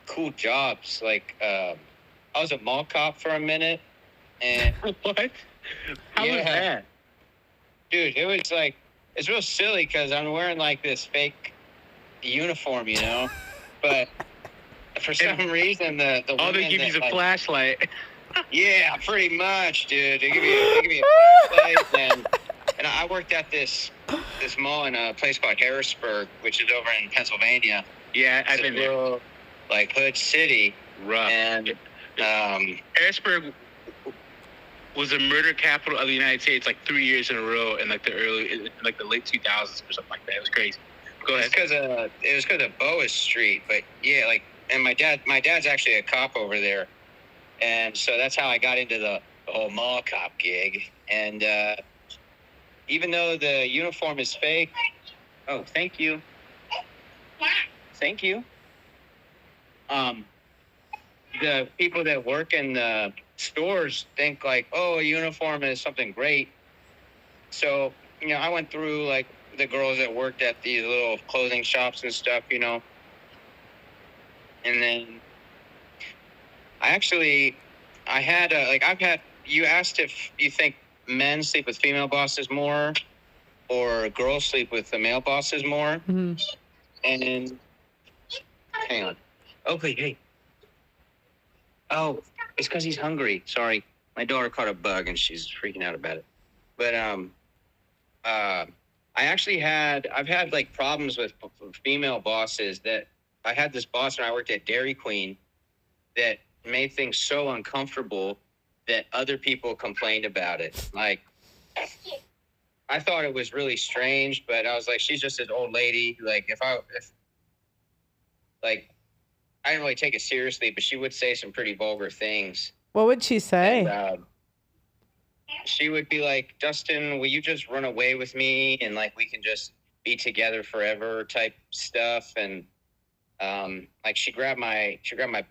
cool jobs. Like I was a mall cop for a minute, and what? How was that? Dude, it was like it's real silly because I'm wearing like this fake uniform, you know, but for some reason the all they give you is a flashlight. Yeah, pretty much, dude. They give me a flashlight, and I worked at this mall in a place called Harrisburg, which is over in Pennsylvania. Yeah, I've been there. Like Hood City. Rough. And Harrisburg was the murder capital of the United States like 3 years in a row in like the late 2000s or something like that. It was crazy. Go ahead. It was because of Boas Street, but yeah, like, and my dad's actually a cop over there, and so that's how I got into the whole mall cop gig. And even though the uniform is fake, oh, thank you. The people that work in the stores think like, oh, a uniform is something great. So, you know, I went through like the girls that worked at these little clothing shops and stuff, you know. And then you asked if you think men sleep with female bosses more or girls sleep with the male bosses more. Mm-hmm. And hang on. Okay, hey. Oh, it's because he's hungry. Sorry. My daughter caught a bug and she's freaking out about it. But I've had like problems with female bosses. That I had this boss when I worked at Dairy Queen that made things so uncomfortable that other people complained about it. Like, I thought it was really strange, but I was like, she's just an old lady. Like, I didn't really take it seriously, but she would say some pretty vulgar things. What would she say? And, she would be like, Dustin, will you just run away with me? And like, we can just be together forever type stuff. And like she grabbed my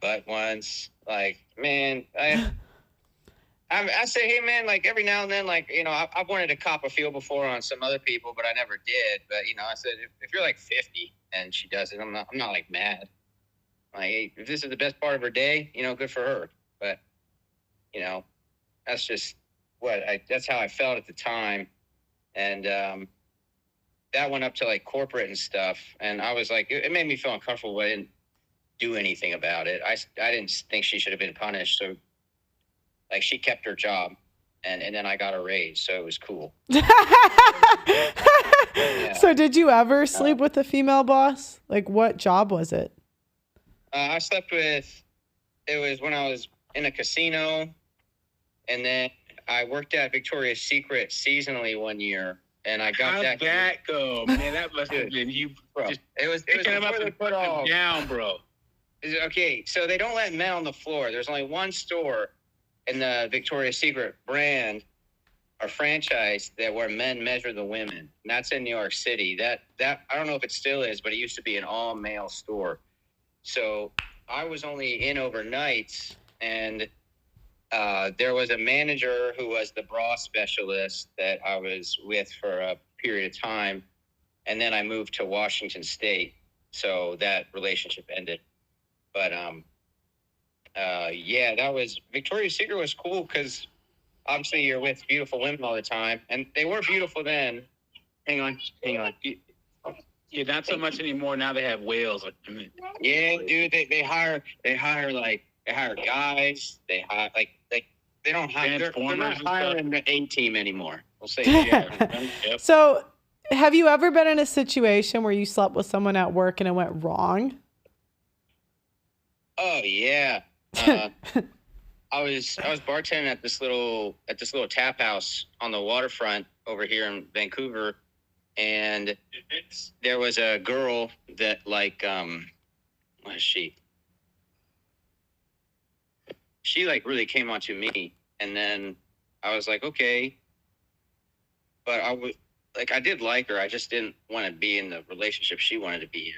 butt once. Like, man, I say, hey man, like every now and then, like, you know, I've wanted to cop a feel before on some other people, but I never did. But, you know, I said, if you're like 50 and she does it, I'm not like mad. Like, hey, if this is the best part of her day, you know, good for her. But, you know, that's just that's how I felt at the time. And that went up to like corporate and stuff. And I was like, it made me feel uncomfortable, but I didn't do anything about it. I didn't think she should have been punished. So like she kept her job and then I got a raise. So it was cool. Yeah. So did you ever sleep with a female boss? Like what job was it? I slept with, it was when I was in a casino, and then I worked at Victoria's Secret seasonally one year, and I got How'd that go? Man, that must have been you. Bro, it was before they put all down, bro. Okay, so they don't let men on the floor. There's only one store in the Victoria's Secret brand or franchise where men measure the women, and that's in New York City. That I don't know if it still is, but it used to be an all-male store. So I was only in overnights, and there was a manager who was the bra specialist that I was with for a period of time, and then I moved to Washington State, so that relationship ended. But yeah, that was Victoria's Secret was cool because obviously you're with beautiful women all the time, and they were beautiful then. Hang on. Yeah, not so much anymore. Now they have whales. Yeah, dude, they hire guys. They hire like They don't hire. They're not hiring the A team anymore. We'll say Yep. So, have you ever been in a situation where you slept with someone at work and it went wrong? Oh yeah. I was bartending at this little tap house on the waterfront over here in Vancouver, and there was a girl that what is she? She really came onto me, and then I was like, okay, but I did like her. I just didn't want to be in the relationship she wanted to be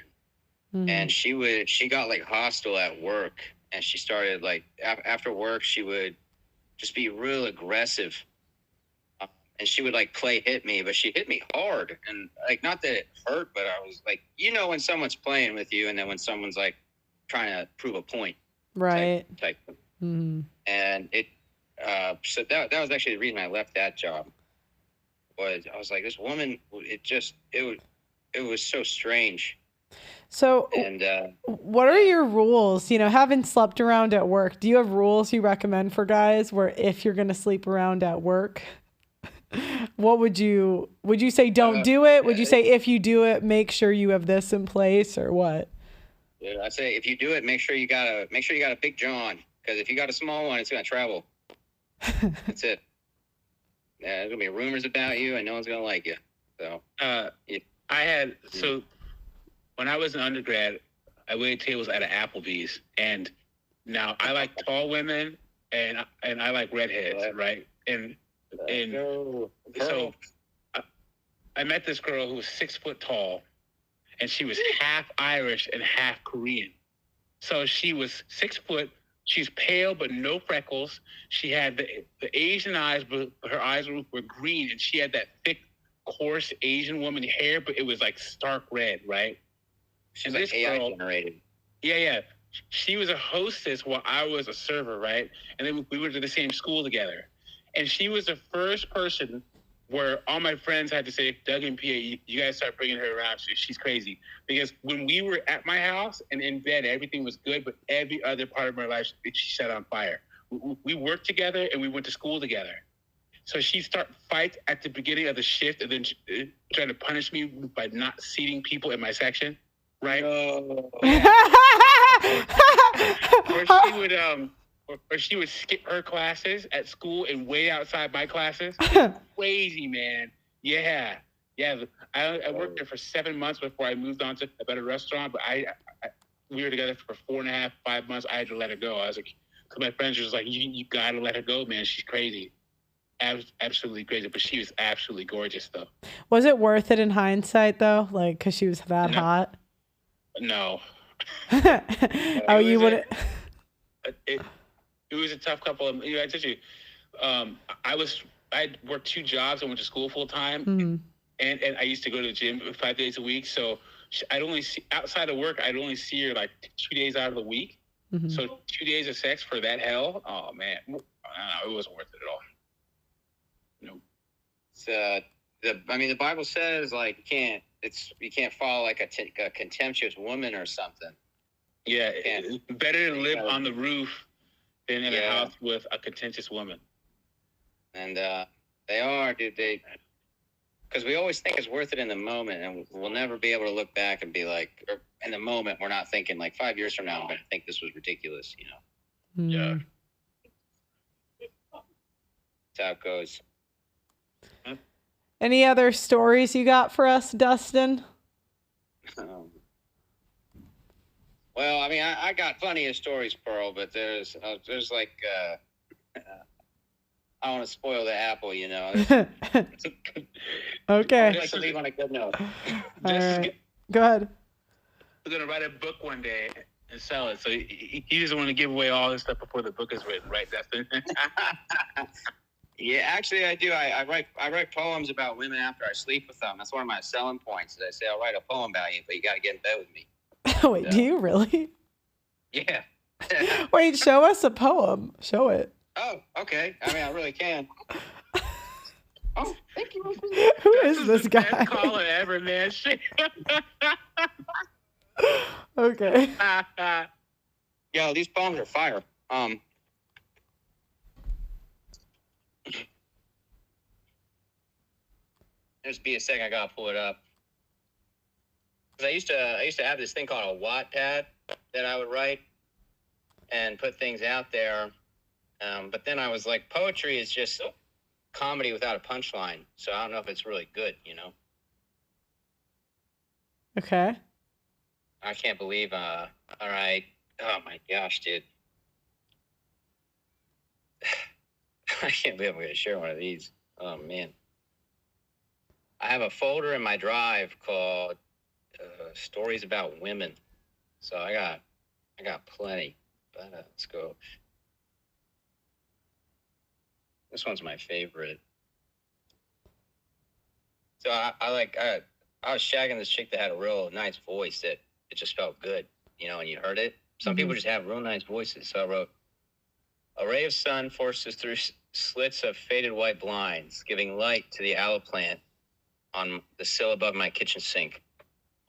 in. Mm-hmm. And she got hostile at work, and she started after work, she would just be real aggressive. And she would play hit me, but she hit me hard. And not that it hurt, but I was when someone's playing with you, and then when someone's trying to prove a point. Right. Type. Mm-hmm. And it, so that was actually the reason I left that job. I was like, this woman, it was so strange. So, and what are your rules? Having slept around at work, do you have rules you recommend for guys where if you're going to sleep around at work, what would you say don't do it? Would you say if you do it, make sure you have this in place, or what? Yeah, I'd say if you do it, make sure you got a big John, because if you got a small one, it's going to travel. That's it. Yeah, there's going to be rumors about you, and no one's going to like you. So, So when I was an undergrad, I waited tables at an Applebee's, and now I like tall women and I like redheads, right? And so I met this girl who was 6 foot tall, and she was half Irish and half Korean. So she was 6 foot. She's pale but no freckles. She had the Asian eyes, but her eyes were green, and she had that thick, coarse Asian woman hair, but it was stark red, right? She's AI generated. Yeah. She was a hostess while I was a server, right? And then we went to the same school together. And she was the first person where all my friends had to say, Doug and Pia, you guys start bringing her around. She's crazy. Because when we were at my house and in bed, everything was good, but every other part of my life, she set on fire. We worked together and we went to school together. So she'd start fights at the beginning of the shift, and then trying to punish me by not seating people in my section, right? Or she would skip her classes at school and wait outside my classes. Crazy, man. Yeah. I worked there for 7 months before I moved on to a better restaurant. But we were together for 4.5, 5 months. I had to let her go. I was like, because my friends were just like, you gotta let her go, man. She's crazy. Absolutely crazy. But she was absolutely gorgeous, though. Was it worth it in hindsight, though? Because she was that hot? No. You wouldn't. It was a tough couple of. I told you, I worked 2 jobs. I went to school full time, and I used to go to the gym 5 days a week. So I'd only see outside of work. I'd only see her 2 days out of the week. Mm-hmm. So 2 days of sex for that hell. Oh man, I don't know, it wasn't worth it at all. No. The Bible says you can't follow a contemptuous woman or something. Yeah, it's better to live on the roof than in a house with a contentious woman. And they are, dude. Because we always think it's worth it in the moment, and we'll never be able to look back and be or in the moment, we're not thinking 5 years from now, I'm going to think this was ridiculous, Yeah. That's how it goes. Any other stories you got for us, Dustin? Well, I got plenty of stories, Pearl, but there's I don't want to spoil the apple, Okay. Just to leave on a good note. All right. Go ahead. We're going to write a book one day and sell it. So he doesn't want to give away all this stuff before the book is written, right, Dustin? Yeah, actually, I do. I write poems about women after I sleep with them. That's one of my selling points. Is I say I'll write a poem about you, but you got to get in bed with me. Wait, do you really? Yeah. Wait, show us a poem. Show it. Oh, okay. I really can. Oh, thank you. Who is this guy? Best caller ever, man. Shit. Okay. Yo, these poems are fire. Just be a second. I gotta pull it up. Because I used to have this thing called a Wattpad that I would write and put things out there. But then I was like, poetry is just comedy without a punchline. So I don't know if it's really good, you know? Okay. I can't believe, all right. Oh my gosh, dude. I can't believe I'm going to share one of these. Oh man. I have a folder in my drive called Stories About Women. So I got plenty. But let's go. This one's my favorite. So I was shagging this chick that had a real nice voice that it just felt good, you know, when you heard it. Some people just have real nice voices. So I wrote, a ray of sun forces through slits of faded white blinds, giving light to the aloe plant on the sill above my kitchen sink.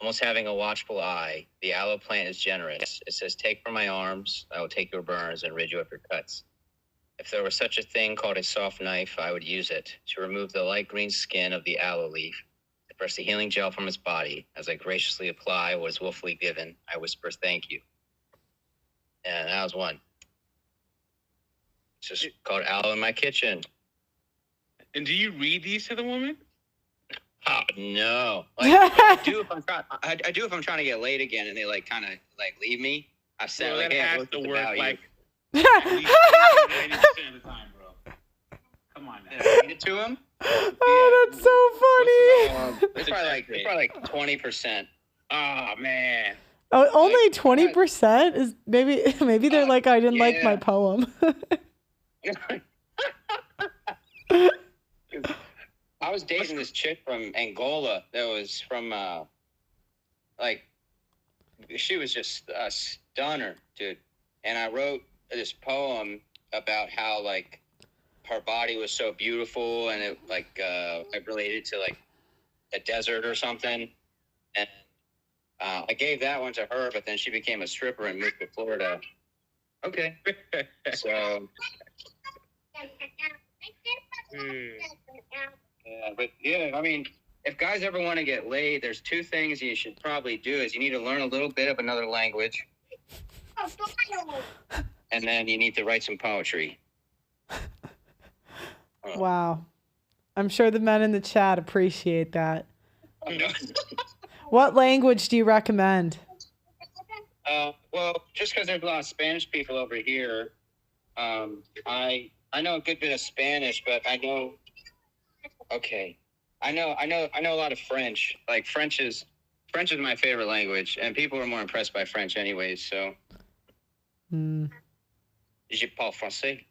Almost having a watchful eye, the aloe plant is generous. It says, take from my arms, I will take your burns and rid you of your cuts. If there was such a thing called a soft knife, I would use it to remove the light green skin of the aloe leaf, to press the healing gel from its body. As I graciously apply what is willfully given, I whisper thank you. And that was one. It's just called Aloe in My Kitchen. And do you read these to the woman? Oh, no. Like, I do if I'm trying to get laid again and they like kind of like leave me. I said, well, like, that hey, has to work like you. at least 90% of the time, bro. Come on now. Read it to him? Oh, that's so funny. It's probably like 20%. Oh man. Oh, only 20% is maybe they're like, I didn't like my poem. I was dating this chick from Angola that was from like she was just a stunner, dude. And I wrote this poem about how like her body was so beautiful and it like it related to like a desert or something. And I gave that one to her, but then she became a stripper and moved to Florida. Okay. So yeah, but yeah, I mean, if guys ever want to get laid, there's two things you should probably do is you need to learn a little bit of another language. And then you need to write some poetry. Wow. I'm sure the men in the chat appreciate that. What language do you recommend? Well, just because there's a lot of Spanish people over here, I know a good bit of Spanish, but I know a lot of French. Like French is my favorite language, and people are more impressed by French anyways. So, Je parle français.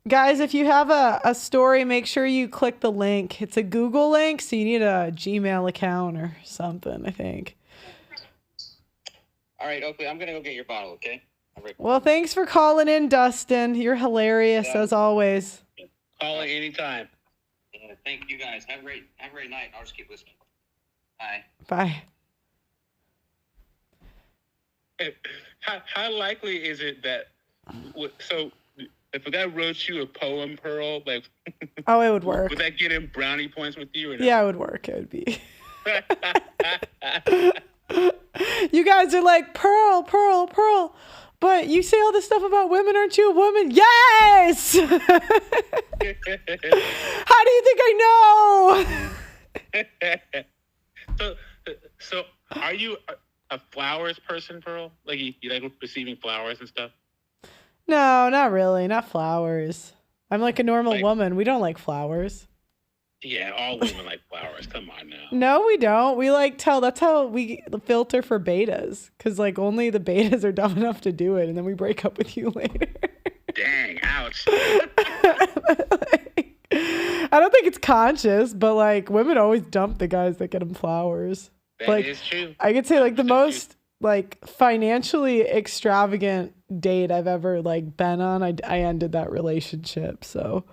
Guys, if you have a story, make sure you click the link. It's a Google link, so you need a Gmail account or something, I think. All right, Oakley, I'm going to go get your bottle, okay? Well, thanks for calling in, Dustin. You're hilarious, as always. Call it anytime. Yeah, thank you, guys. Have a great night. I'll just keep listening. Bye. Bye. How likely is it that... So... If a guy wrote you a poem, Pearl, like, oh, it would work. Would that get him brownie points with you? Or no? Yeah, it would work. It would be. You guys are like, Pearl, Pearl, Pearl. But you say all this stuff about women. Aren't you a woman? Yes! How do you think I know? So are you a flowers person, Pearl? Like, you like receiving flowers and stuff? No, not really. Not flowers. I'm like a normal woman. We don't like flowers. Yeah, all women like flowers. Come on now. No, we don't. We like that's how we filter for betas. Because like only the betas are dumb enough to do it. And then we break up with you later. Dang, ouch. I don't think it's conscious, but like women always dump the guys that get them flowers. That is true. I could say like the most like financially extravagant date I've ever like been on, I ended that relationship. So,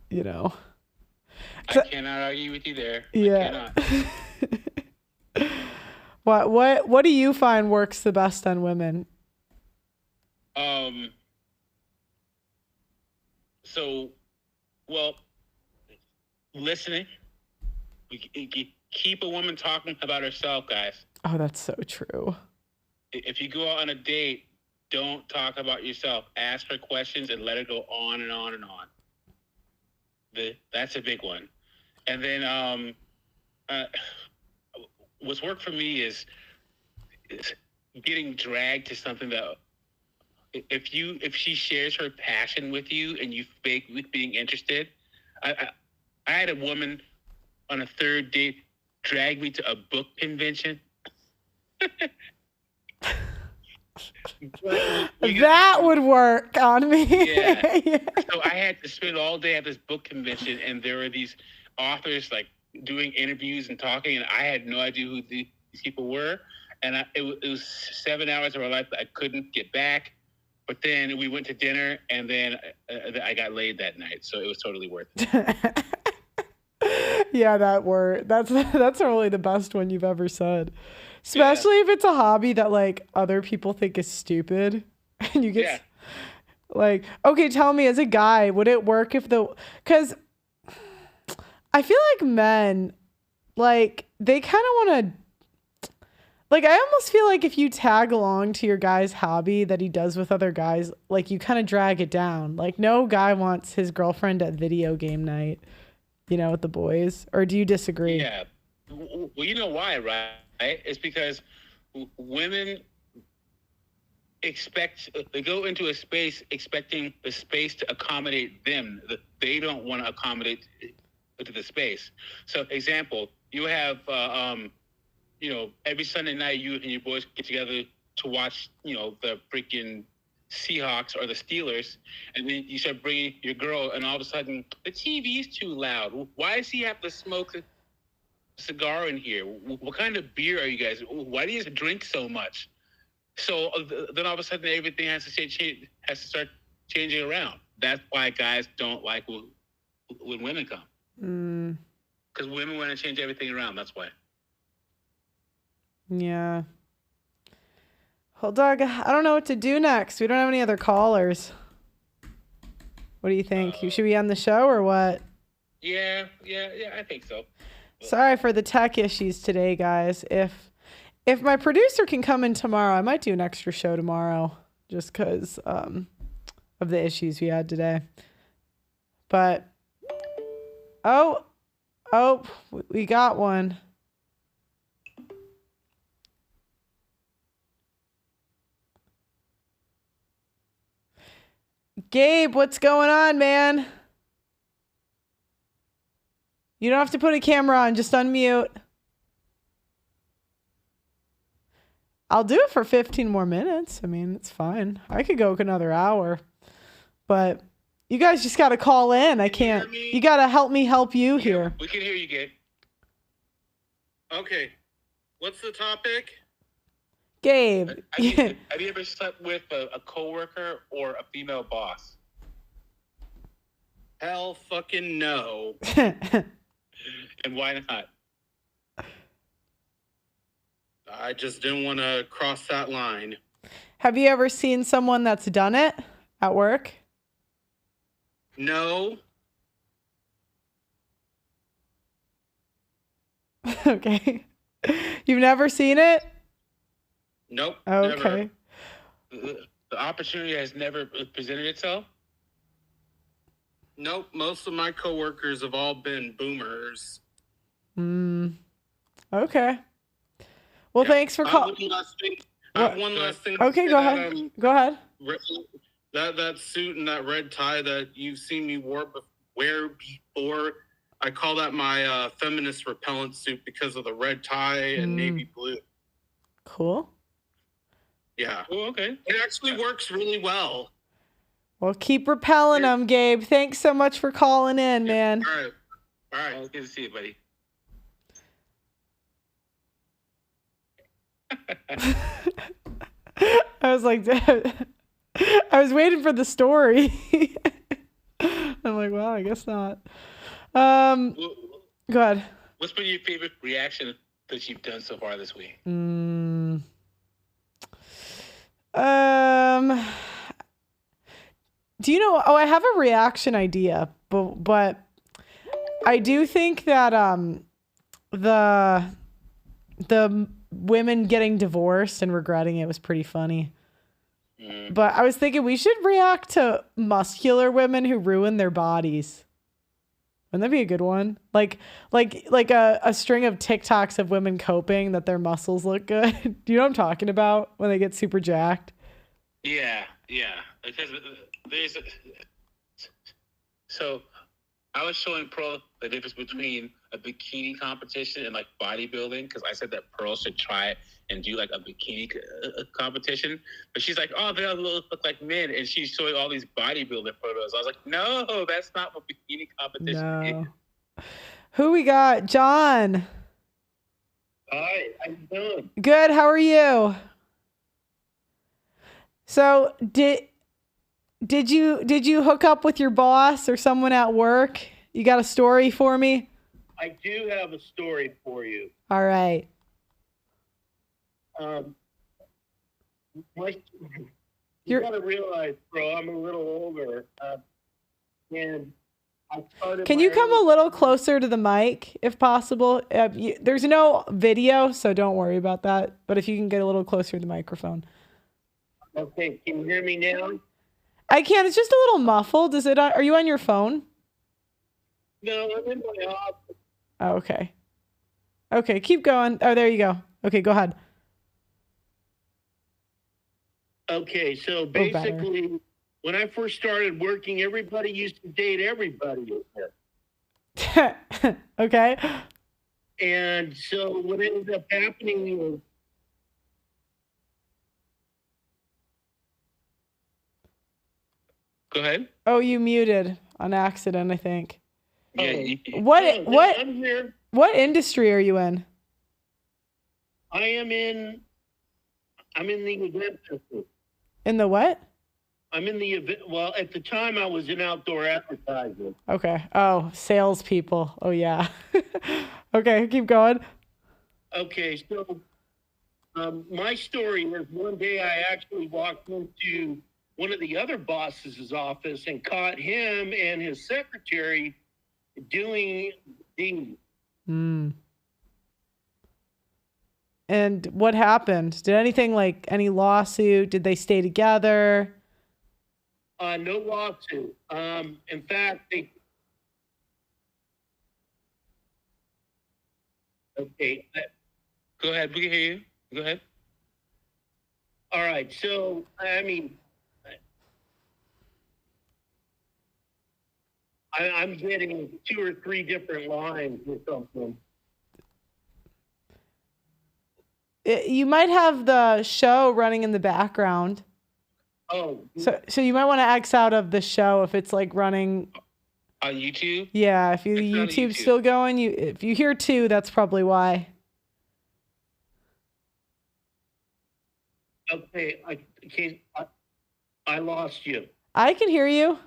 you know, I cannot argue with you there. Yeah. What do you find works the best on women? So, well, listening. Keep a woman talking about herself, guys. Oh, that's so true. If you go out on a date, don't talk about yourself. Ask her questions and let her go on and on and on. That's a big one. And then what's worked for me is getting dragged to something that if she shares her passion with you and you fake with being interested. I had a woman on a third date drag me to a book convention. That would work on me. Yeah. Yeah. So I had to spend all day at this book convention, and there were these authors like doing interviews and talking, and I had no idea who these people were. And it was 7 hours of our life that I couldn't get back. But then we went to dinner, and then I got laid that night, so it was totally worth it. Yeah, that's probably the best one you've ever said. Especially if it's a hobby that like other people think is stupid. And you get like, okay, tell me as a guy, would it work if because I feel like men, like they kind of want to, like I almost feel like if you tag along to your guy's hobby that he does with other guys, like you kind of drag it down. Like no guy wants his girlfriend at video game night, with the boys. Or do you disagree? Yeah. Well, you know why, right? It's because women they go into a space expecting the space to accommodate them. They don't want to accommodate to the space. So, example, you have, every Sunday night you and your boys get together to watch, the freaking Seahawks or the Steelers, and then you start bringing your girl, and all of a sudden the TV's too loud. Why does he have to smoke a cigar in here? What kind of beer are you guys? Why do you drink so much? So then all of a sudden everything has to start changing around. That's why guys don't like when women come. Because women want to change everything around. That's why. Yeah. Well, Doug, I don't know what to do next. We don't have any other callers. What do you think? Should we end the show or what? Yeah, I think so. Sorry for the tech issues today, guys. If my producer can come in tomorrow, I might do an extra show tomorrow just because of the issues we had today. But, oh, we got one. Gabe, what's going on, man? You don't have to put a camera on, just unmute. I'll do it for 15 more minutes. I mean, it's fine. I could go another hour. But you guys just got to call in. I can't. You got to help me help you here. We can hear you, Gabe. Okay. What's the topic? Gabe. Have you ever slept with a coworker or a female boss? Hell fucking no. And why not? I just didn't want to cross that line. Have you ever seen someone that's done it at work? No. Okay. You've never seen it? Nope. Okay. Never. The opportunity has never presented itself? Nope. Most of my coworkers have all been boomers. Okay. Well, thanks for calling. I have one last thing. Okay, go ahead. Go ahead. That suit and that red tie that you've seen me wear before, I call that my feminist repellent suit because of the red tie and navy blue. Cool. Yeah. Oh, okay. It actually works really well. Well, keep repelling them, Gabe. Thanks so much for calling in, man. All right. Good to see you, buddy. I was like, I was waiting for the story. I'm like, well, I guess not. Go ahead. What's been your favorite reaction that you've done so far this week? Do you know? Oh, I have a reaction idea, but I do think that the women getting divorced and regretting it was pretty funny. But I was thinking we should react to muscular women who ruin their bodies. Wouldn't that be a good one? Like a string of TikToks of women coping that their muscles look good. Do you know what I'm talking about? When they get super jacked. Yeah. Because so I was showing Pearl the difference between a bikini competition and like bodybuilding, because I said that Pearl should try it and do like a bikini competition. But she's like, oh, they all look like men. And she's showing all these bodybuilding photos. I was like, no, that's not what bikini competition is. Who we got? John. Hi, how you doing? Good. How are you? So did you hook up with your boss or someone at work? You got a story for me? I do have a story for you. All right. You got to realize, bro, I'm a little older, and I started. Can you come a little closer to the mic if possible? There's no video, so don't worry about that. But if you can get a little closer to the microphone. Okay, can you hear me now? I can. It's just a little muffled. Are you on your phone? No, I'm in my office. Oh, okay. Okay, keep going. Oh, there you go. Okay, go ahead. Okay, so basically, when I first started working, everybody used to date everybody. Okay. And so what ended up happening was, Go ahead. Oh, you muted on accident, I think. Yeah. I'm here. What industry are you in? I'm in the event business. In the what? I'm in the event. Well, at the time, I was in outdoor advertising. Okay. Oh, salespeople. Oh, yeah. Okay, keep going. Okay, so my story is one day I actually walked into one of the other bosses' office and caught him and his secretary doing things. And what happened? Did anything any lawsuit? Did they stay together? No lawsuit. In fact, Okay. Go ahead. We can hear you. Go ahead. All right. So, I mean, I'm getting 2 or 3 different lines or something. You might have the show running in the background. Oh. So you might want to X out of the show if it's running on YouTube. Yeah, if YouTube's still going, if you hear 2, that's probably why. Okay, I lost you. I can hear you.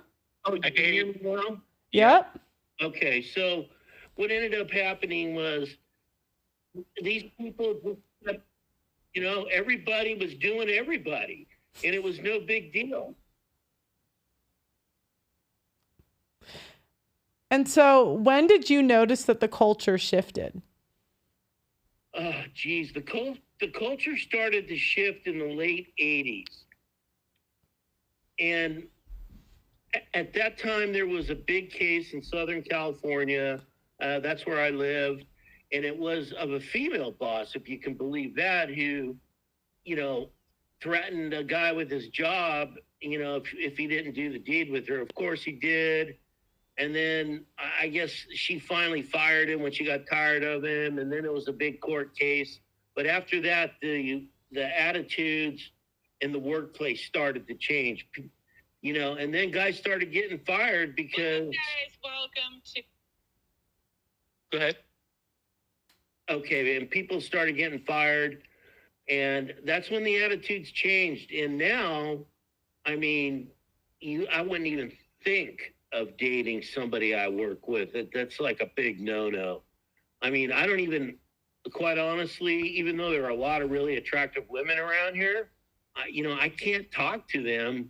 Oh, you can hear me now? Yep. Okay, so what ended up happening was these people just, everybody was doing everybody, and it was no big deal. And so when did you notice that the culture shifted? Oh, geez, the culture started to shift in the late 80s. And at that time, there was a big case in Southern California. That's where I lived. And it was of a female boss, if you can believe that, who, threatened a guy with his job, if he didn't do the deed with her. Of course he did. And then I guess she finally fired him when she got tired of him. And then it was a big court case. But after that, the attitudes in the workplace started to change, and then guys started getting fired because. Guys, welcome to. Go ahead. Okay, and people started getting fired, and that's when the attitudes changed. And now, I mean, I wouldn't even think of dating somebody I work with. That's like a big no-no. I mean, I don't even, quite honestly, even though there are a lot of really attractive women around here, I can't talk to them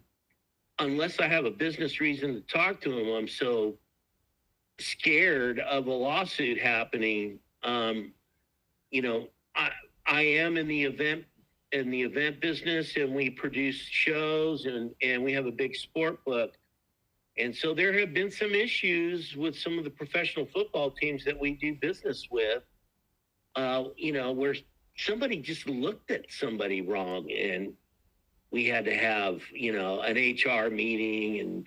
unless I have a business reason to talk to them. I'm so scared of a lawsuit happening. You know, I am in the event business, and we produce shows, and we have a big sport book. And so there have been some issues with some of the professional football teams that we do business with, you know, where somebody just looked at somebody wrong, and we had to have, you know, an HR meeting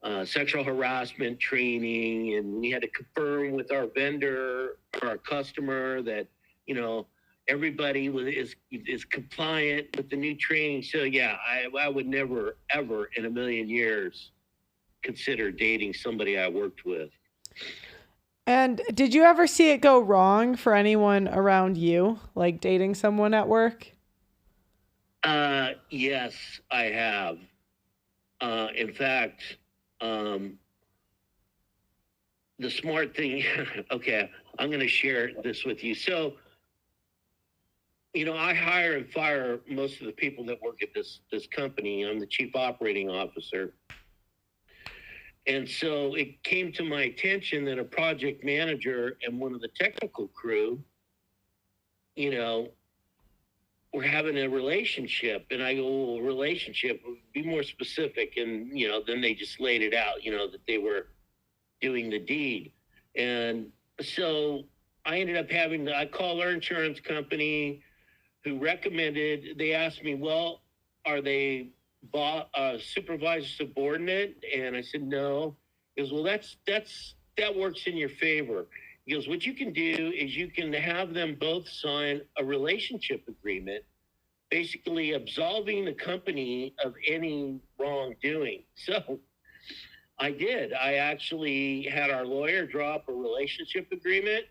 and sexual harassment training, and we had to confirm with our vendor or our customer that, you know, everybody is compliant with the new training. So yeah, I would never, ever in a million years consider dating somebody I worked with. And did you ever see it go wrong for anyone around you, like dating someone at work? Yes, I have. In fact, the smart thing, okay, I'm going to share this with you. So, you know, I hire and fire most of the people that work at this company. I'm the chief operating officer. And so it came to my attention that a project manager and one of the technical crew, you know, were having a relationship. And I go, well, relationship, be more specific. And, you know, then they just laid it out, you know, that they were doing the deed. And so I ended up I called our insurance company, who recommended, they asked me, well, are they supervisor subordinate? And I said, no. He goes, well, that works in your favor. He goes, what you can do is you can have them both sign a relationship agreement, basically absolving the company of any wrongdoing. So I did. I actually had our lawyer draw up a relationship agreement,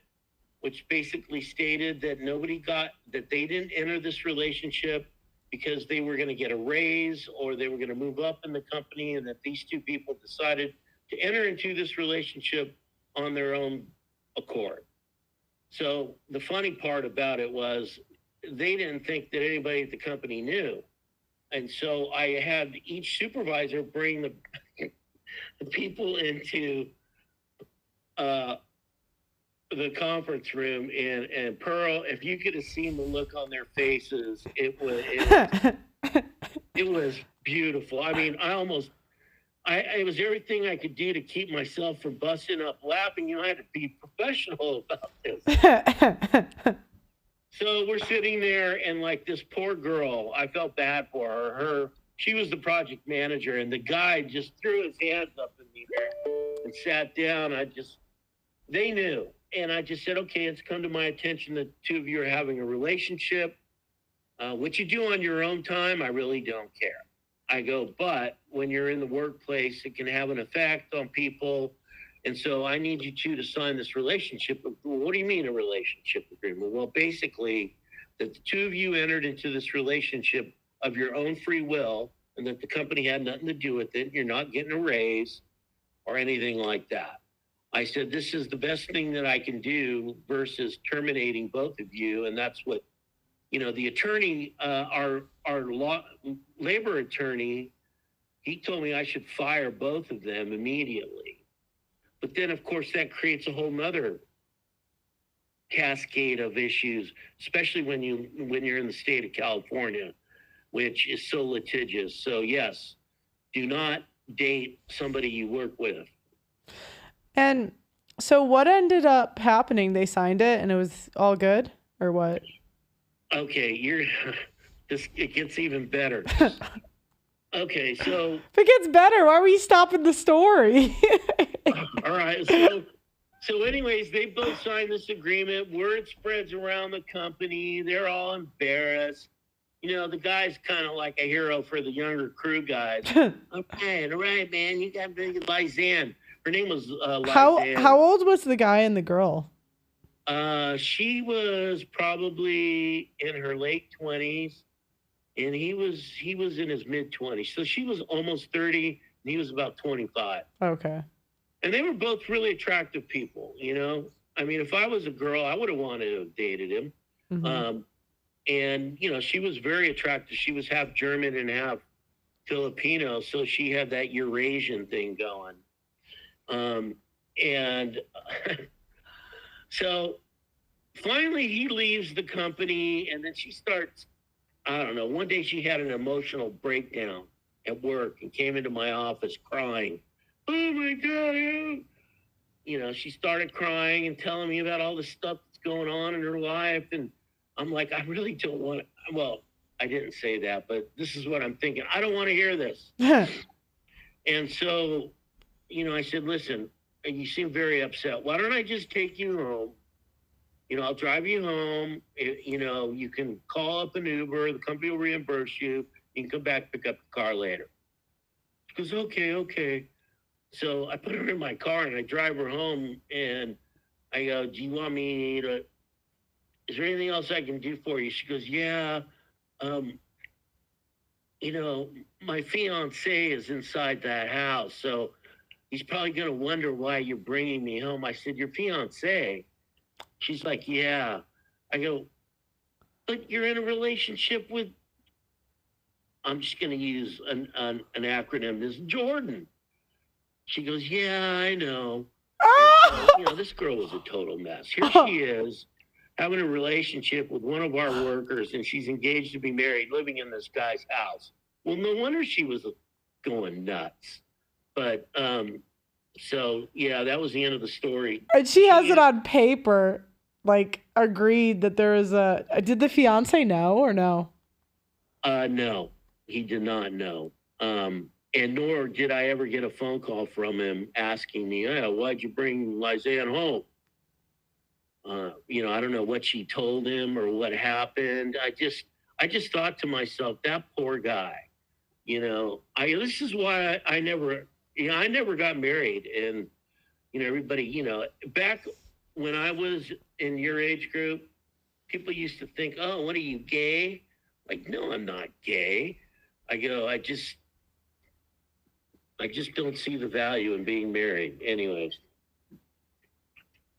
which basically stated that that they didn't enter this relationship because they were going to get a raise or they were going to move up in the company, and that these two people decided to enter into this relationship on their own accord. So the funny part about it was they didn't think that anybody at the company knew. And so I had each supervisor bring the people into the conference room, and Pearl, if you could have seen the look on their faces, it was beautiful. I mean, it was everything I could do to keep myself from busting up laughing. You know, I had to be professional about this. So we're sitting there, and like this poor girl, I felt bad for her. She was the project manager, and the guy just threw his hands up in the air and sat down. They knew. And I just said, okay, it's come to my attention that two of you are having a relationship. What you do on your own time, I really don't care. I go, but when you're in the workplace, it can have an effect on people. And so I need you two to sign this relationship. Well, what do you mean a relationship agreement? Well, basically, that the two of you entered into this relationship of your own free will, and that the company had nothing to do with it. You're not getting a raise or anything like that. I said, this is the best thing that I can do versus terminating both of you. And that's what, you know, the attorney, our labor attorney, he told me I should fire both of them immediately. But then, of course, that creates a whole nother cascade of issues, especially when you're in the state of California, which is so litigious. So yes, do not date somebody you work with. And so what ended up happening? They signed it and it was all good, or what? Okay, it gets even better. Okay, so if it gets better, why were you stopping the story? All right, so anyways, they both signed this agreement. Word spreads around the company. They're all embarrassed. You know, the guy's kind of like a hero for the younger crew guys. Okay, all right, man, you got Lizanne. Her name was Lizanne. How old was the guy and the girl? She was probably in her late 20s, and he was in his mid 20s. So she was almost 30, and he was about 25. Okay. And they were both really attractive people, you know. I mean, if I was a girl, I would have wanted to have dated him. Mm-hmm. And, you know, she was very attractive. She was half German and half Filipino, so she had that Eurasian thing going. And so finally he leaves the company, and then she starts, I don't know, one day she had an emotional breakdown at work and came into my office crying. Oh my God. You know, she started crying and telling me about all the stuff that's going on in her life. And I'm like, I really don't want to. Well, I didn't say that, but this is what I'm thinking. I don't want to hear this. And so, you know, I said, listen, you seem very upset. Why don't I just take you home? You know, I'll drive you home. You know, you can call up an Uber. The company will reimburse you. You can come back, pick up the car later. She goes, okay. So I put her in my car and I drive her home, and I go, do you want me to, is there anything else I can do for you? She goes, yeah. You know, my fiance is inside that house, so he's probably going to wonder why you're bringing me home. I said, your fiance? She's like, yeah. I go, but you're in a relationship with, I'm just going to use an acronym, this Jordan. She goes, yeah, I know. So, you know, this girl was a total mess. Here she is having a relationship with one of our workers, and she's engaged to be married, living in this guy's house. Well, no wonder she was going nuts. But so, yeah, that was the end of the story. And she has it on paper, like, agreed that there is a... Did the fiance know or no? No, he did not know. And nor did I ever get a phone call from him asking me, why'd you bring Lysanne home? You know, I don't know what she told him or what happened. I just thought to myself, that poor guy, you know, this is why I never got married. And, you know, everybody, you know, back when I was in your age group, people used to think, oh, what are you, gay? Like, no, I'm not gay. I go, I just don't see the value in being married. Anyways,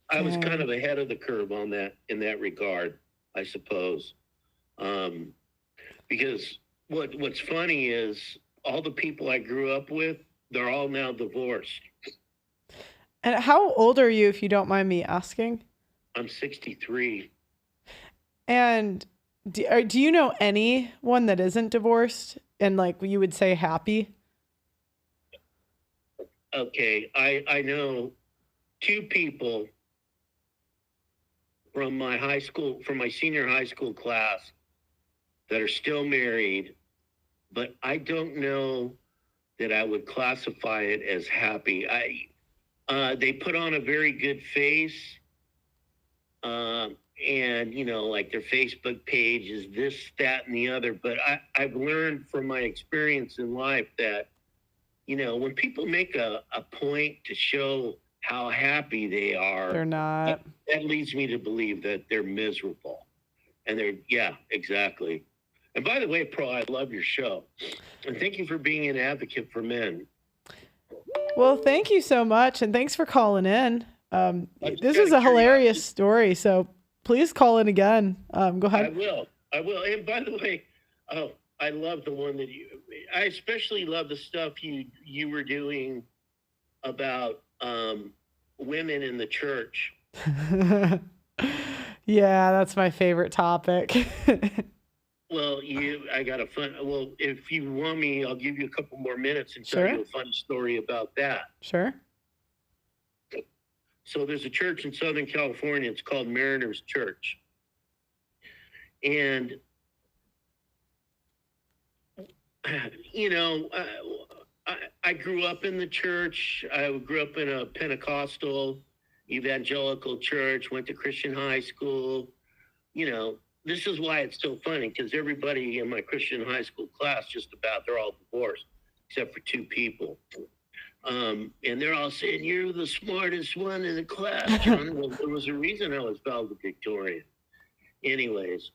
I was kind of ahead of the curve on that, in that regard, I suppose. Because what's funny is all the people I grew up with, they're all now divorced. And how old are you, if you don't mind me asking? I'm 63. And do you know anyone that isn't divorced and, like, you would say happy? Okay, I know two people from my senior high school class that are still married, but I don't know that I would classify it as happy. They put on a very good face, and, you know, like their Facebook page is this, that, and the other. But I've learned from my experience in life that, you know, when people make a point to show how happy they are, they're not. That leads me to believe that they're miserable. And yeah, exactly. And by the way, Pro, I love your show. And thank you for being an advocate for men. Well, thank you so much. And thanks for calling in. This is a hilarious story. So please call in again. Go ahead. I will. And by the way, I love the one that I especially love the stuff you were doing about women in the church. Yeah, that's my favorite topic. Well, if you want me, I'll give you a couple more minutes and tell you a funny story about that. Sure. So there's a church in Southern California. It's called Mariners Church. And, you know, I grew up in the church. I grew up in a Pentecostal evangelical church, went to Christian high school. You know, this is why it's so funny, because everybody in my Christian high school class, just about, they're all divorced, except for two people. And they're all saying, you're the smartest one in the class, John. Well, there was a reason I was valedictorian. Anyways,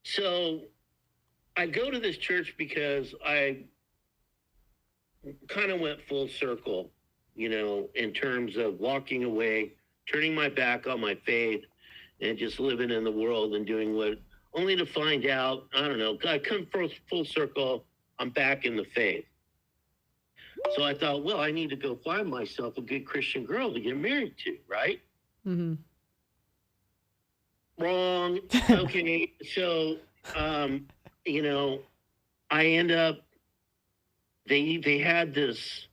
so I go to this church because I kind of went full circle, you know, in terms of walking away, turning my back on my faith, and just living in the world and doing what, only to find out, I don't know, I come full circle, I'm back in the faith. So I thought, well, I need to go find myself a good Christian girl to get married to, right? Mm-hmm. Wrong. Okay. So, you know, I end up, they had this,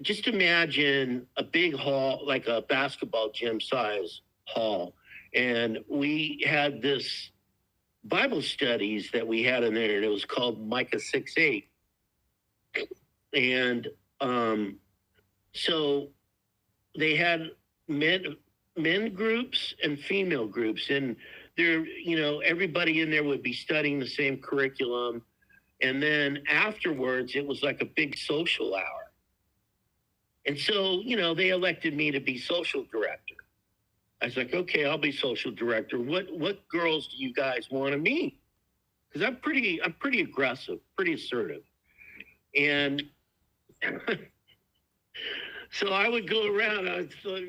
just imagine a big hall, like a basketball gym size hall. And we had this Bible studies that we had in there, and it was called Micah 6:8. And so they had men groups and female groups, and there, you know, everybody in there would be studying the same curriculum. And then afterwards, it was like a big social hour. And so, you know, they elected me to be social director. I was like, okay, I'll be social director. What girls do you guys want to meet? Because I'm pretty aggressive, pretty assertive. And so I would go around,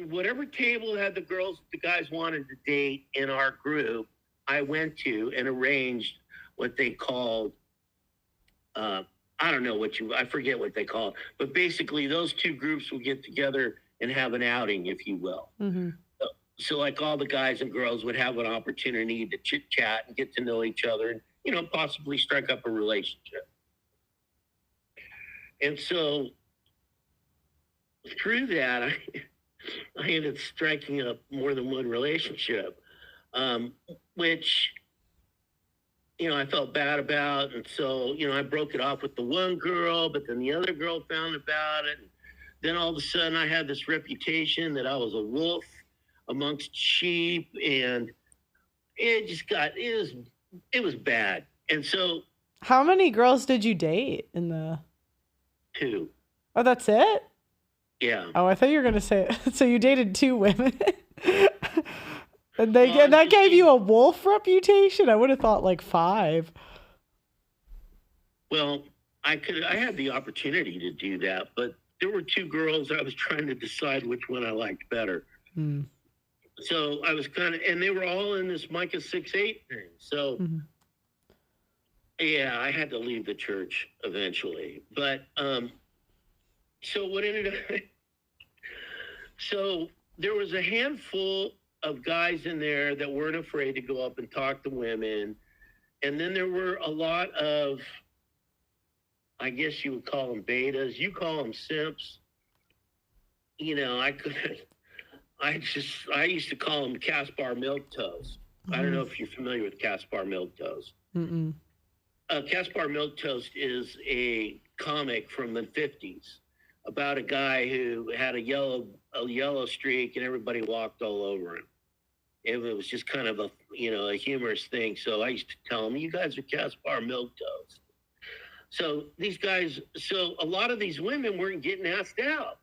whatever table had the guys wanted to date in our group, I went to and arranged what they called, I forget what they call it, but basically those two groups would get together and have an outing, if you will. Mm-hmm. So like all the guys and girls would have an opportunity to chit chat and get to know each other and, you know, possibly strike up a relationship. And so through that, I ended up striking up more than one relationship, which, you know, I felt bad about. And so, you know, I broke it off with the one girl, but then the other girl found about it. And then all of a sudden I had this reputation that I was a wolf amongst sheep, and it just it was bad. And so. How many girls did you date in the? 2. Oh, that's it? Yeah. Oh, I thought you were going to say, so you dated 2 women. And that gave you a wolf reputation? I would have thought like 5. Well, I had the opportunity to do that, but there were 2 girls I was trying to decide which one I liked better. Hmm. So I was and they were all in this Micah 6:8 thing. So yeah, I had to leave the church eventually. But so what ended up, so there was a handful of guys in there that weren't afraid to go up and talk to women. And then there were a lot of, I guess you would call them betas. You call them simps. You know, I used to call them Caspar Milk Toast. I don't know if you're familiar with Caspar Milk Toast. Mm-mm. Caspar Milk Toast is a comic from the 50s about a guy who had a yellow streak and everybody walked all over him. It was just kind of a humorous thing. So I used to tell him, you guys are Caspar Milk Toast. So these guys, a lot of these women weren't getting asked out.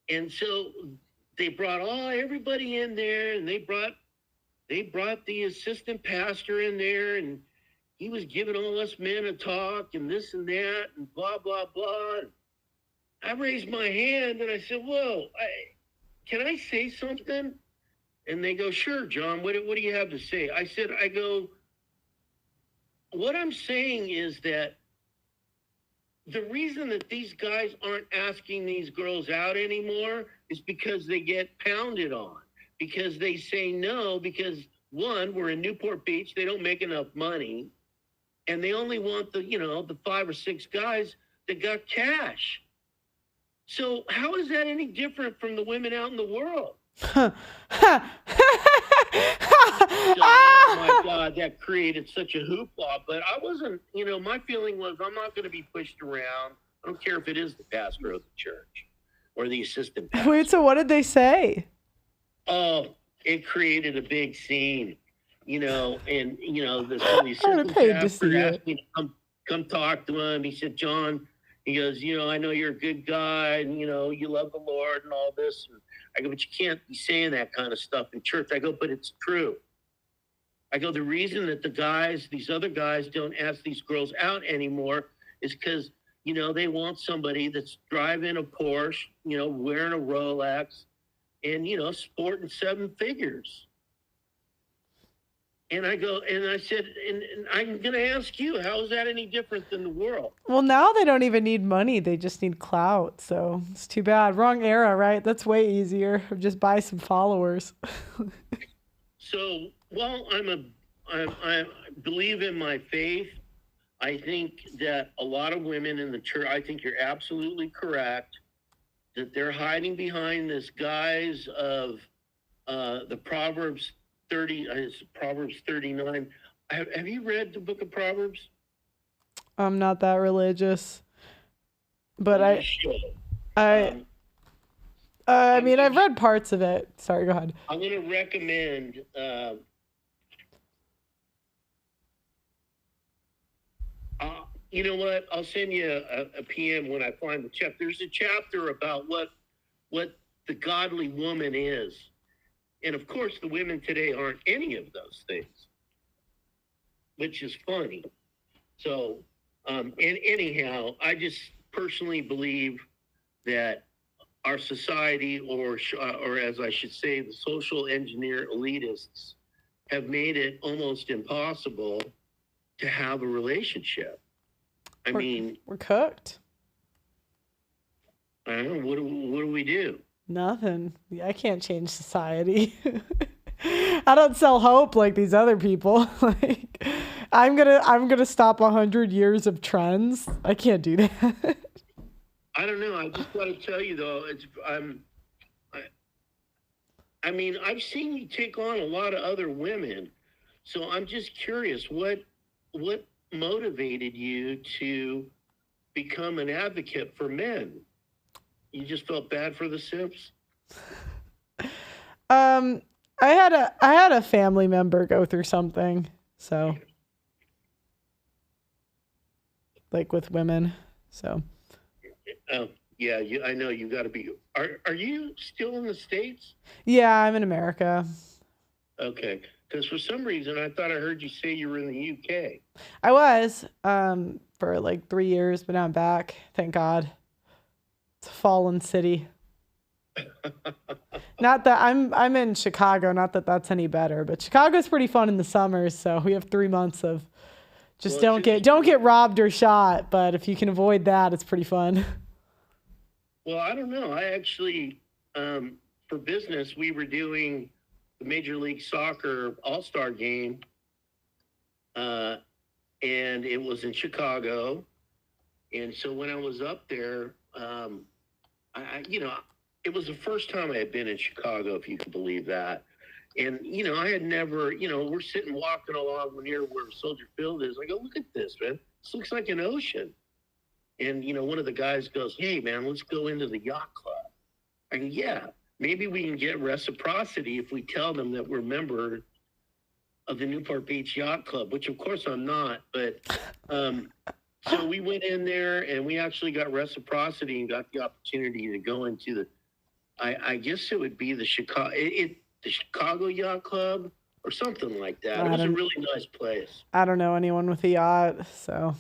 And so they brought everybody in there, and they brought the assistant pastor in there, and he was giving all us men a talk and this and that and blah, blah, blah. I raised my hand and I said, whoa, can I say something? And they go, sure, John, what do you have to say? I go, what I'm saying is that the reason that these guys aren't asking these girls out anymore is because they get pounded on, because they say no, because one, we're in Newport Beach, they don't make enough money, and they only want the 5 or 6 guys that got cash. So how is that any different from the women out in the world? So, oh my God, that created such a hoopla. But I wasn't, my feeling was I'm not going to be pushed around. I don't care if it is the pastor of the church or the assistant pastor. Wait, so what did they say? Oh, it created a big scene, and the assistant pastor asked me to come talk to him. He said, John, he goes, I know you're a good guy and, you love the Lord and all this. And I go, but you can't be saying that kind of stuff in church. I go, but it's true. I go, the reason that these other guys don't ask these girls out anymore is because, they want somebody that's driving a Porsche, wearing a Rolex and, sporting 7 figures. And I said, and I'm going to ask you, how is that any different than the world? Well, now they don't even need money. They just need clout. So it's too bad. Wrong era, right? That's way easier. Just buy some followers. So, well, I believe in my faith. I think that a lot of women in the church, I think you're absolutely correct, that they're hiding behind this guise of the Proverbs 30, it's Proverbs 39. Have you read the book of Proverbs? I'm not that religious, but I mean, I've read parts of it. Sorry, go ahead. I'm going to recommend you know what? I'll send you a PM when I find the chapter. There's a chapter about what the godly woman is. And of course, the women today aren't any of those things, which is funny. So, and anyhow, I just personally believe that our society, or as I should say, the social engineer elitists, have made it almost impossible to have a relationship. I mean, we're cooked. I don't know. What do we do? Nothing. I can't change society. I don't sell hope like these other people. Like, I'm gonna stop 100 years of trends. I can't do that. I don't know. I just got to tell you though, I mean, I've seen you take on a lot of other women, so I'm just curious what motivated you to become an advocate for men? You just felt bad for the simps? I had a family member go through something, so like with women, so. Oh, yeah, I know you got to be. Are you still in the States? Yeah, I'm in America. Okay, because for some reason I thought I heard you say you were in the UK. I was for like 3 years, but now I'm back. Thank God. It's a fallen city. Not that I'm in Chicago. Not that that's any better, but Chicago's pretty fun in the summers. So we have 3 months of just don't get robbed or shot. But if you can avoid that, it's pretty fun. Well, I don't know. I actually, for business, we were doing the Major League Soccer All-Star game, and it was in Chicago. And so when I was up there, it was the first time I had been in Chicago, if you can believe that. And, I had never, we're sitting walking along near where Soldier Field is. I go, look at this, man. This looks like an ocean. And, one of the guys goes, hey, man, let's go into the yacht club. I go, yeah, maybe we can get reciprocity if we tell them that we're a member of the Newport Beach Yacht Club, which, of course, I'm not. But so we went in there and we actually got reciprocity and got the opportunity to go into the, I guess it would be the Chicago Yacht Club or something like that. It was a really nice place. I don't know anyone with a yacht, so.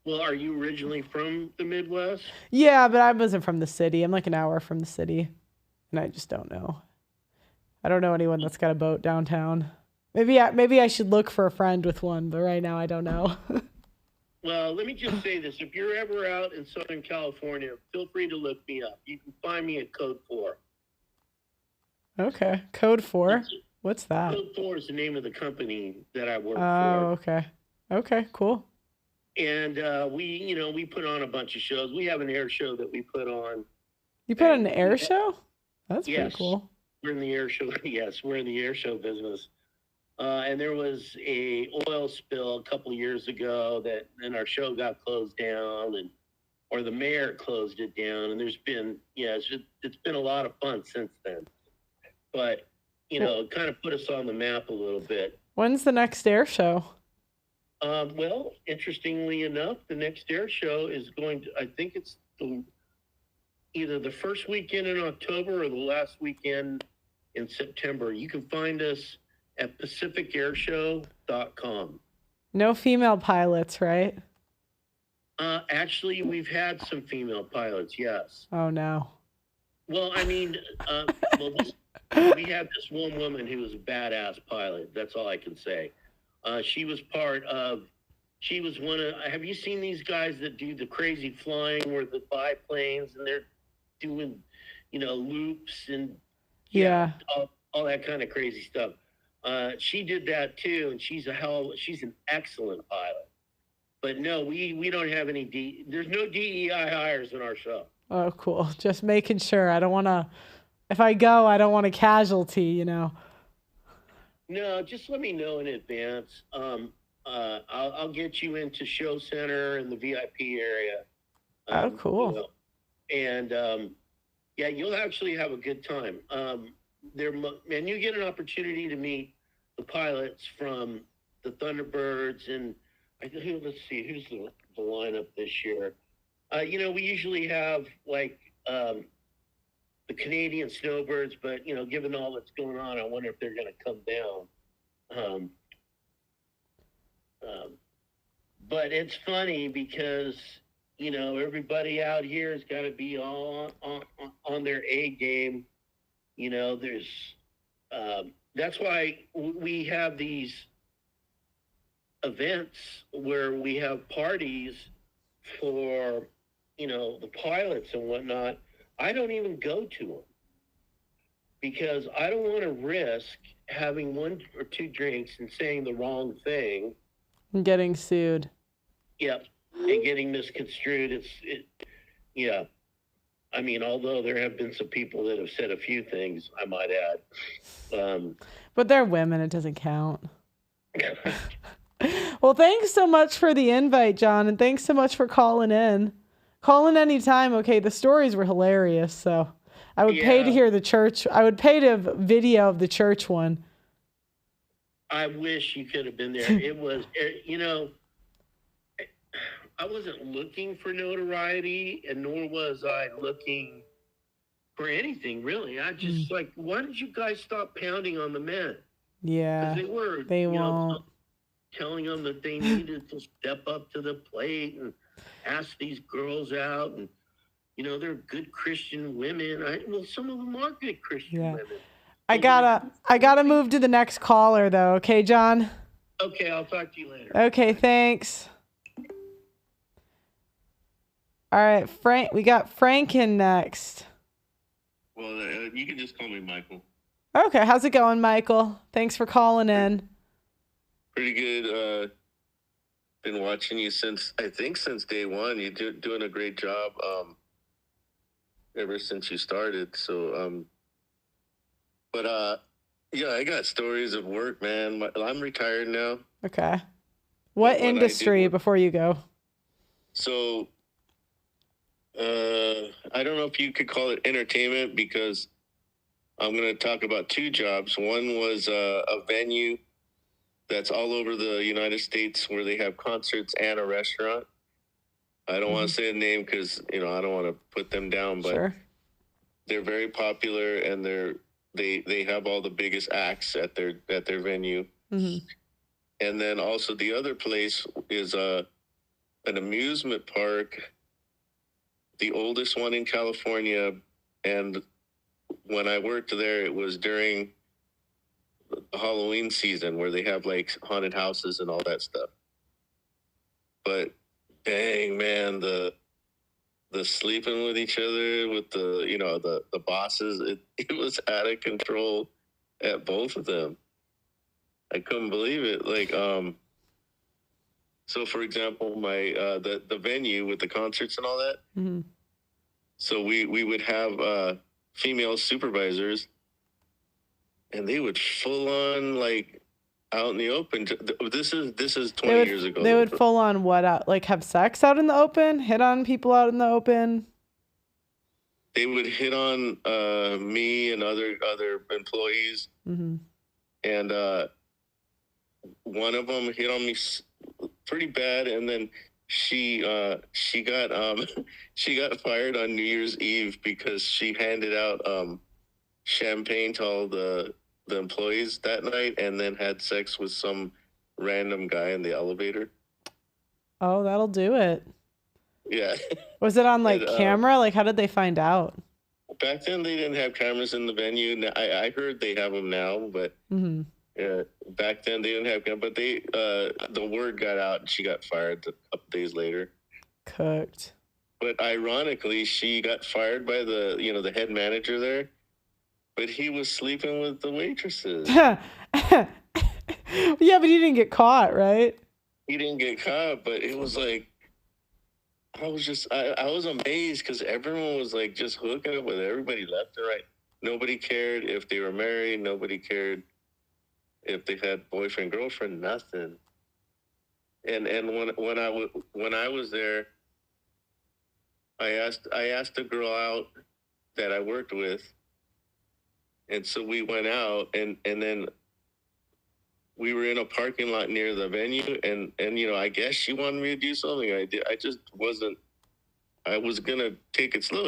Well, are you originally from the Midwest? Yeah, but I wasn't from the city. I'm like an hour from the city, and I just don't know. I don't know anyone that's got a boat downtown. Maybe I should look for a friend with one, but right now I don't know. Well, let me just say this. If you're ever out in Southern California, feel free to look me up. You can find me at Code 4. Okay. Code 4? What's that? Code 4 is the name of the company that I work for. Oh, okay. Okay, cool. And we put on a bunch of shows. We have an air show that we put on. You put on an air show? That's yes, pretty cool. We're in the air show. Yes, we're in the air show business. And there was a oil spill a couple of years ago and our show got closed down, or the mayor closed it down. And there's been, it's been a lot of fun since then. But, it kind of put us on the map a little bit. When's the next air show? Well, interestingly enough, the next air show is going to, I think it's either the first weekend in October or the last weekend in September. You can find us at pacificairshow.com. No female pilots, right? Actually, we've had some female pilots, yes. Oh, no. Well, I mean, we had this one woman who was a badass pilot. That's all I can say. She was one of, have you seen these guys that do the crazy flying where the biplanes and they're doing, loops and Yeah. all that kind of crazy stuff. She did that too, and she's an excellent pilot. But no, we don't have any there's no DEI hires in our show. Oh, cool. Just making sure. I don't want to, if I go, I don't want a casualty, No, just let me know in advance. I'll get you into Show Center and the VIP area. Oh, cool. Yeah, you'll actually have a good time. And you get an opportunity to meet the pilots from the Thunderbirds, and let's see, who's the lineup this year? We usually have like the Canadian Snowbirds, but given all that's going on, I wonder if they're going to come down. But it's funny because everybody out here has got to be all on their A game. There's that's why we have these events where we have parties for the pilots and whatnot. I don't even go to them because I don't want to risk having one or two drinks and saying the wrong thing. And getting sued. Yep. And getting misconstrued. Yeah. I mean, although there have been some people that have said a few things, I might add. But they're women. It doesn't count. Well, thanks so much for the invite, John. And thanks so much for calling in. Call in anytime. Okay. The stories were hilarious. So I would pay to hear the church. I would pay to video of the church one. I wish you could have been there. It was, I wasn't looking for notoriety, and nor was I looking for anything, really. I just why did you guys stop pounding on the men? Yeah. Because they won't. Telling them that they needed to step up to the plate and ask these girls out. And, they're good Christian women. Some of them are good Christian women. I gotta move to the next caller though. Okay, John? Okay, I'll talk to you later. Okay, thanks. All right, Frank. We got Franken next. Well, you can just call me Michael. Okay, how's it going, Michael? Thanks for calling in. Pretty good. Been watching you since day one. You're doing a great job. Ever since you started. So, I got stories of work, man. I'm retired now. Okay. What industry before you go? So, I don't know if you could call it entertainment because I'm going to talk about two jobs. One was a venue that's all over the United States where they have concerts and a restaurant. I don't want to say the name because, I don't want to put them down, but they're very popular and they have all the biggest acts at their venue. Mm-hmm. And then also the other place is an amusement park, the oldest one in California. And when I worked there, it was during the Halloween season where they have like haunted houses and all that stuff. But dang, man, the sleeping with each other with the bosses, it was out of control at both of them. I couldn't believe it. Like, so for example, my the venue with the concerts and all that. Mm-hmm. So we would have female supervisors, and they would full on like out in the open. This is 20 years ago. They would full on what out? Like have sex out in the open? Hit on people out in the open? They would hit on me and other employees. Mm-hmm. And one of them hit on me pretty bad, and then she got she got fired on New Year's Eve because she handed out champagne to all the employees that night and then had sex with some random guy in the elevator. Oh, that'll do it. Yeah. Was it on like camera? Like how did they find out? back then they didn't have cameras in the venue. I heard they have them now, but back then they didn't have cameras. But the word got out and she got fired a couple days later. Cooked. But ironically, she got fired by the head manager there. But he was sleeping with the waitresses. Yeah, but he didn't get caught, right? He didn't get caught, but it was like, I was amazed because everyone was like just hooking up with everybody left and right. Nobody cared if they were married. Nobody cared if they had boyfriend, girlfriend, nothing. And when I was there, I asked a girl out that I worked with, and so we went out, and then we were in a parking lot near the venue, and I guess she wanted me to do something. I just wasn't. I was gonna take it slow,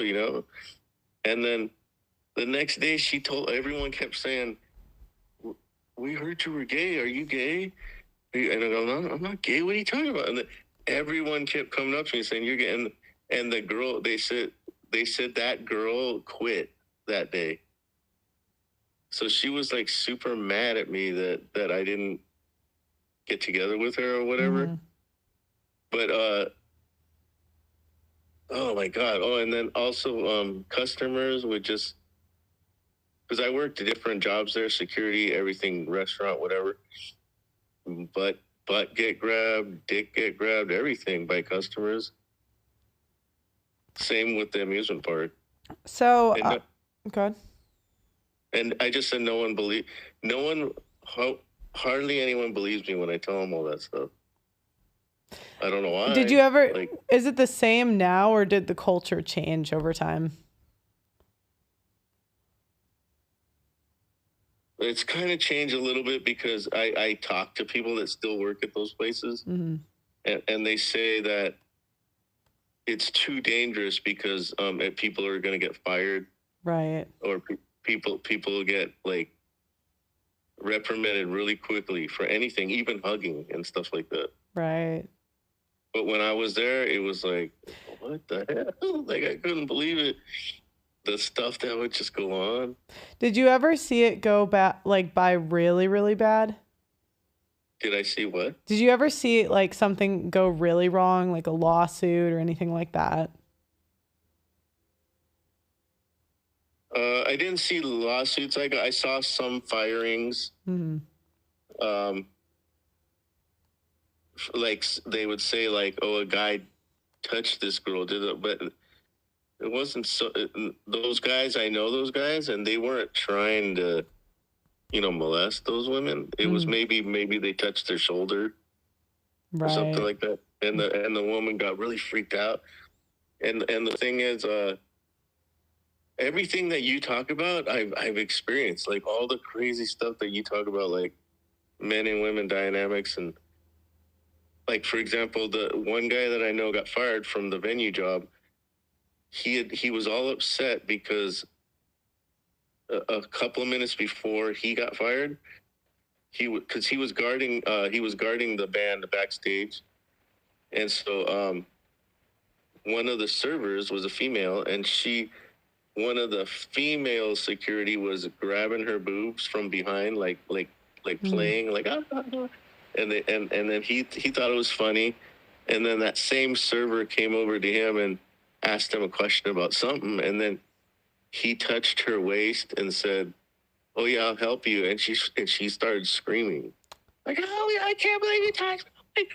And then the next day, everyone kept saying, "We heard you were gay. Are you gay?" And I go, "No, I'm not gay. What are you talking about?" And then everyone kept coming up to me saying, "You're gay." And the girl, they said that girl quit that day. So she was like super mad at me that I didn't get together with her or whatever. But oh my God. Oh, and then also customers would just, because I worked different jobs there, security, everything, restaurant, whatever. But get grabbed, dick get grabbed, everything by customers. Same with the amusement park. So, good. And I just said hardly anyone believes me when I tell them all that stuff. I don't know why. Did you ever, is it the same now or did the culture change over time? It's kind of changed a little bit because I talk to people that still work at those places, and they say that it's too dangerous because people are going to get fired, right? Or people get like reprimanded really quickly for anything, even hugging and stuff like that. Right. But when I was there, it was like, what the hell? Like I couldn't believe it. The stuff that would just go on. Did you ever see it go by really, really bad? Did I see what? Did you ever see like something go really wrong, like a lawsuit or anything like that? I didn't see lawsuits. I saw some firings. Like they would say like, oh, a guy touched this girl, but it wasn't so. Those guys, I know those guys, and they weren't trying to, molest those women. It was maybe they touched their shoulder, or something like that, and the woman got really freaked out. And the thing is, everything that you talk about, I've experienced. Like all the crazy stuff that you talk about, like men and women dynamics, and like for example, the one guy that I know got fired from the venue job. He was all upset because a couple of minutes before he got fired, because he was guarding the band backstage, and so one of the servers was a female, and one of the female security was grabbing her boobs from behind, like playing like and then he thought it was funny, and then that same server came over to him and asked him a question about something, and then he touched her waist and said, "Oh yeah, I'll help you," and she started screaming like, "Oh yeah, I can't believe you touched me."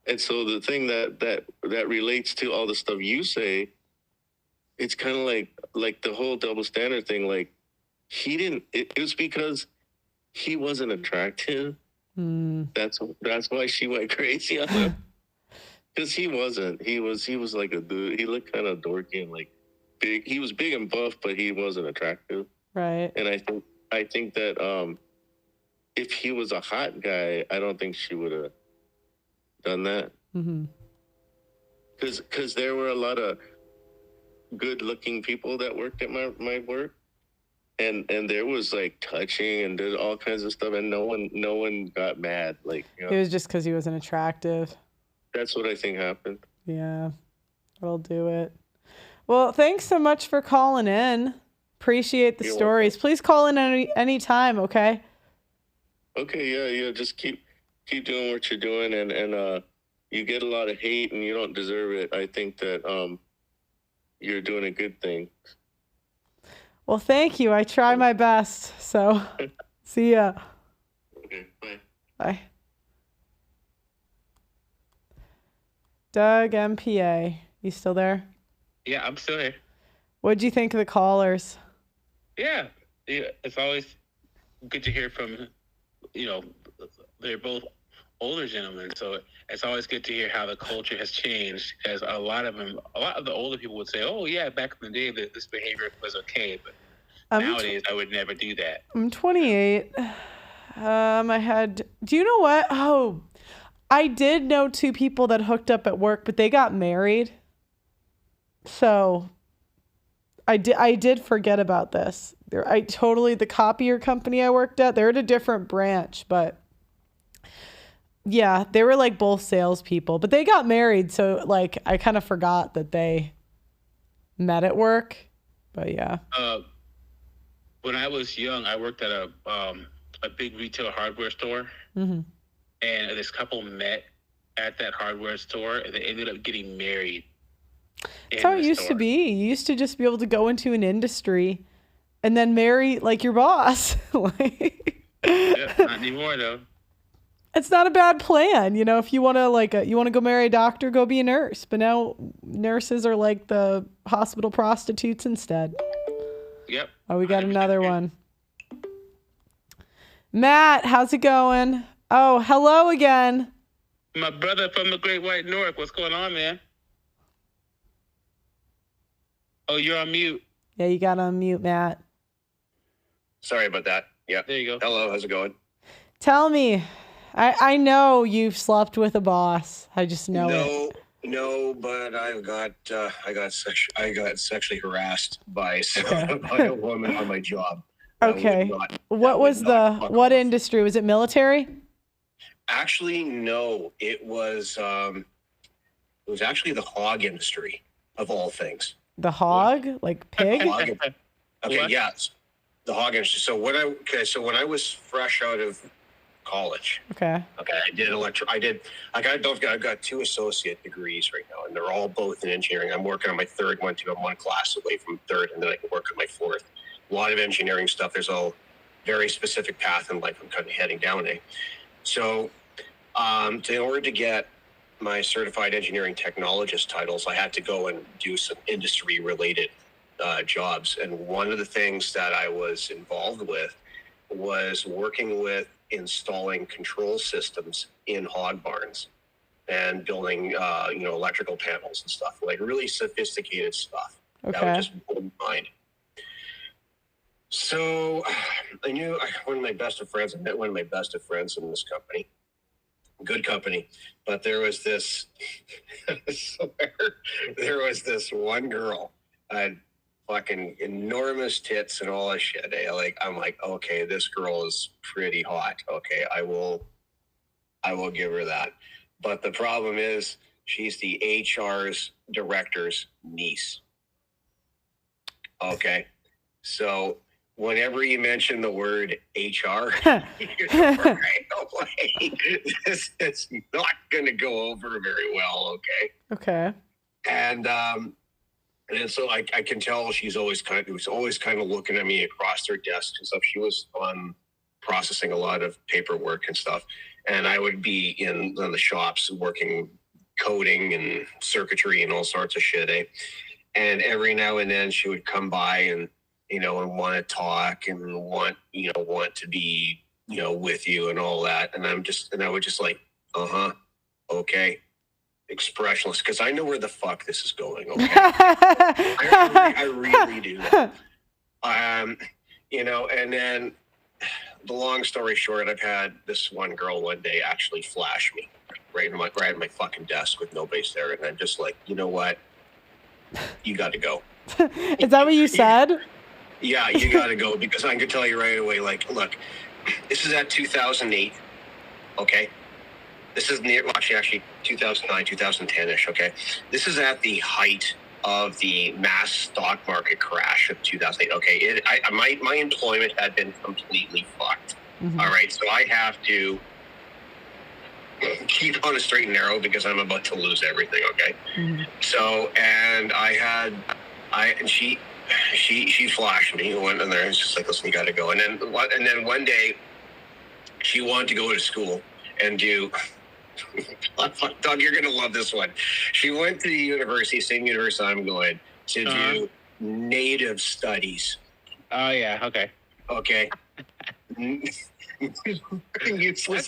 And so the thing that relates to all the stuff you say, it's kind of like the whole double standard thing. Like it was because he wasn't attractive. That's why she went crazy on him. Because he wasn't. He was like a dude. He looked kind of dorky and like big. He was big and buff, but he wasn't attractive. Right. And I think that if he was a hot guy, I don't think she would have done that. Because there were a lot of good-looking people that worked at my work, and there was like touching and did all kinds of stuff, and no one got mad. Like it was just because he wasn't attractive. That's what I think happened. Yeah, that'll do it. Well, thanks so much for calling in. Appreciate the stories. Please call in any time, okay? Okay, yeah. Just keep doing what you're doing, and you get a lot of hate, and you don't deserve it. I think that you're doing a good thing. Well, thank you. I try my best. So, see ya. Okay, bye. Bye. Doug MPA, you still there? Yeah, I'm still here. What'd you think of the callers? Yeah, it's always good to hear from, they're both older gentlemen, so it's always good to hear how the culture has changed. Because a lot of the older people would say, "Oh yeah, back in the day, this behavior was okay," but nowadays I would never do that. I'm 28. Do you know what? Oh, I did know 2 people that hooked up at work, but they got married. So I did forget about this. The copier company I worked at, they're at a different branch, but yeah, they were like both salespeople, but they got married. So like, I kind of forgot that they met at work, but yeah. When I was young, I worked at a big retail hardware store, Mm-hmm. and this couple met at that hardware store, and they ended up getting married. That's how it used to be. You used to just be able to go into an industry and then marry like your boss. Yeah, not anymore though. It's not a bad plan, if you want to go marry a doctor, go be a nurse. But now nurses are like the hospital prostitutes instead. Yep. Oh, we got another one. Matt, how's it going? Oh, hello again. My brother from the Great White North. What's going on, man? Oh, you're on mute. Yeah, you got to unmute, Matt. Sorry about that. Yeah. There you go. Hello, how's it going? Tell me. I know you've slept with a boss. I just know it. No, but I got sexually harassed by a woman on my job. Okay. What industry? Was it military? Actually, no. It was actually the hog industry, of all things. The hog? Like pig? Okay, yes. The hog industry. So when I was fresh out of college. Okay. I've got 2 associate degrees right now, and they're all both in engineering. I'm working on my 3rd one too. I'm 1 class away from 3rd, and then I can work on my 4th. A lot of engineering stuff. There's a very specific path in life I'm kind of heading down a. So, in order to get my certified engineering technologist titles, I had to go and do some industry related jobs. And one of the things that I was involved with was working with installing control systems in hog barns and building, electrical panels and stuff, like really sophisticated stuff. Okay. That would just blow my mind. So I knew one of my best of friends. I met one of my best of friends in this company. Good company, but there was this. There was this one girl. Had fucking enormous tits and all that shit. I'm like, okay, this girl is pretty hot. Okay, I will give her that. But the problem is, she's the HR's director's niece. Okay, so whenever you mention the word HR, this is not going to go over very well. Okay. Okay. And so I can tell she's always kind of looking at me across her desk and stuff. She was processing a lot of paperwork and stuff, and I would be in the shops working coding and circuitry and all sorts of shit. And every now and then she would come by and and want to talk and want to be with you and all that. And I would just like, okay. Expressionless, because I know where the fuck this is going. Okay, I really do that. And then the long story short, I've had this one girl one day actually flash me right at my fucking desk with nobody's there, and I'm just like, you know what? You got to go. Is that what you said? Yeah, you got to go, because I can tell you right away. Like, look, this is at 2008. Okay. This is actually 2009, 2010-ish, okay? This is at the height of the mass stock market crash of 2008. Okay, my employment had been completely fucked. All right, so I have to keep on a straight and narrow because I'm about to lose everything. Okay, so and she flashed me, went in there and just like, listen, you got to go. And then one day she wanted to go to school and do. Doug, you're gonna love this one. She went to the university, same university I'm going to do native studies. Oh yeah, okay. Okay. That's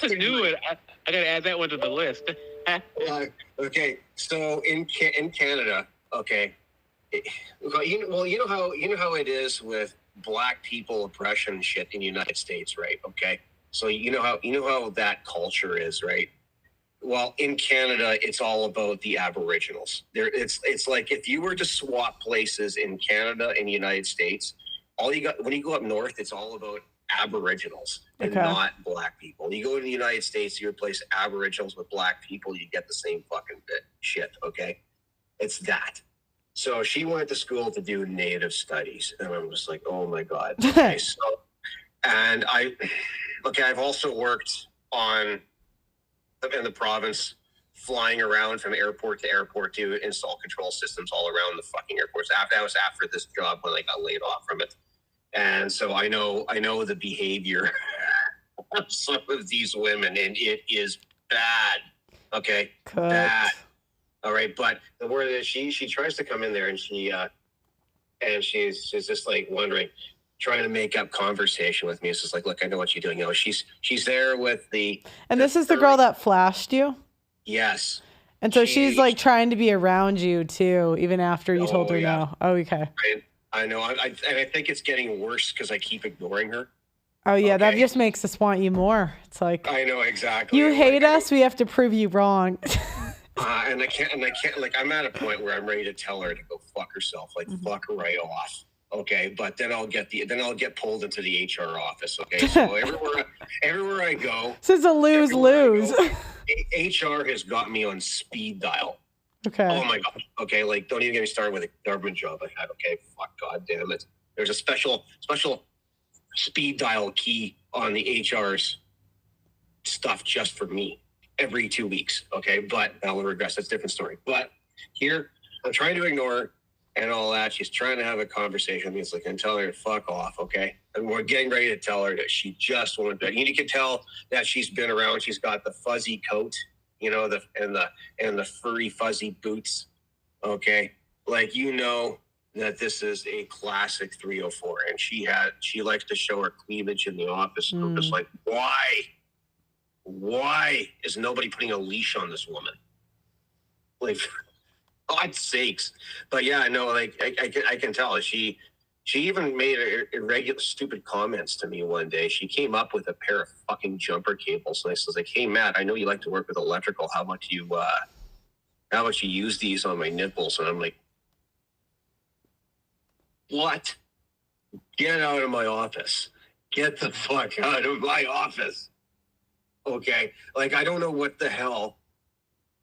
a new one. I gotta add that one to the list. Okay, so in Canada, okay. You know how it is with black people oppression shit in the United States, right? Okay, so you know how that culture is, right? Well, in Canada, it's all about the Aboriginals. It's like if you were to swap places in Canada and the United States, all you got when you go up north, it's all about Aboriginals and not black people. You go to the United States, you replace Aboriginals with black people, you get the same fucking shit. Okay, it's that. So she went to school to do native studies, and I'm just like, oh my god. Okay, I've also worked in the province, flying around from airport to airport to install control systems all around the fucking airports. That was after this job when I got laid off from it, and so I know the behavior of some of these women, and it is bad. Okay, bad. All right, but the word is she tries to come in there and she's just like wondering, trying to make up conversation with me. It's just like, look, I know what you're doing. You know, she's there with the. And this is the girl that flashed you? Yes. And so she's like trying to be around you too, even after you told her no. Oh, okay. I know. And I think it's getting worse because I keep ignoring her. Oh yeah, that just makes us want you more. It's like I know exactly. You hate us, we have to prove you wrong. And I can't. Like, I'm at a point where I'm ready to tell her to go fuck herself. Like, fuck her right off. Okay, but then I'll get pulled into the HR office. Okay, so everywhere I go, this is a lose-lose. HR has got me on speed dial. Okay. Oh my god. Okay, like don't even get me started with a government job I had. Okay, fuck, god damn it. There's a special speed dial key on the HR's stuff just for me every 2 weeks. Okay, but I'll regress. That's a different story. But here, I'm trying to ignore her and all that. She's trying to have a conversation with me. It's like, I'm telling her to fuck off, okay? And we're getting ready to tell her that she just went back. You can tell that she's been around. She's got the fuzzy coat, you know, and the furry fuzzy boots, okay? Like, you know that this is a classic 304, and she likes to show her cleavage in the office. And I'm just like, why is nobody putting a leash on this woman? Like, God's sakes. But yeah, I know, like, I can tell. She even made irregular, stupid comments to me one day. She came up with a pair of fucking jumper cables. And I was like, hey, Matt, I know you like to work with electrical. How much you use these on my nipples? And I'm like, what? Get out of my office. Get the fuck out of my office. Okay? Like, I don't know what the hell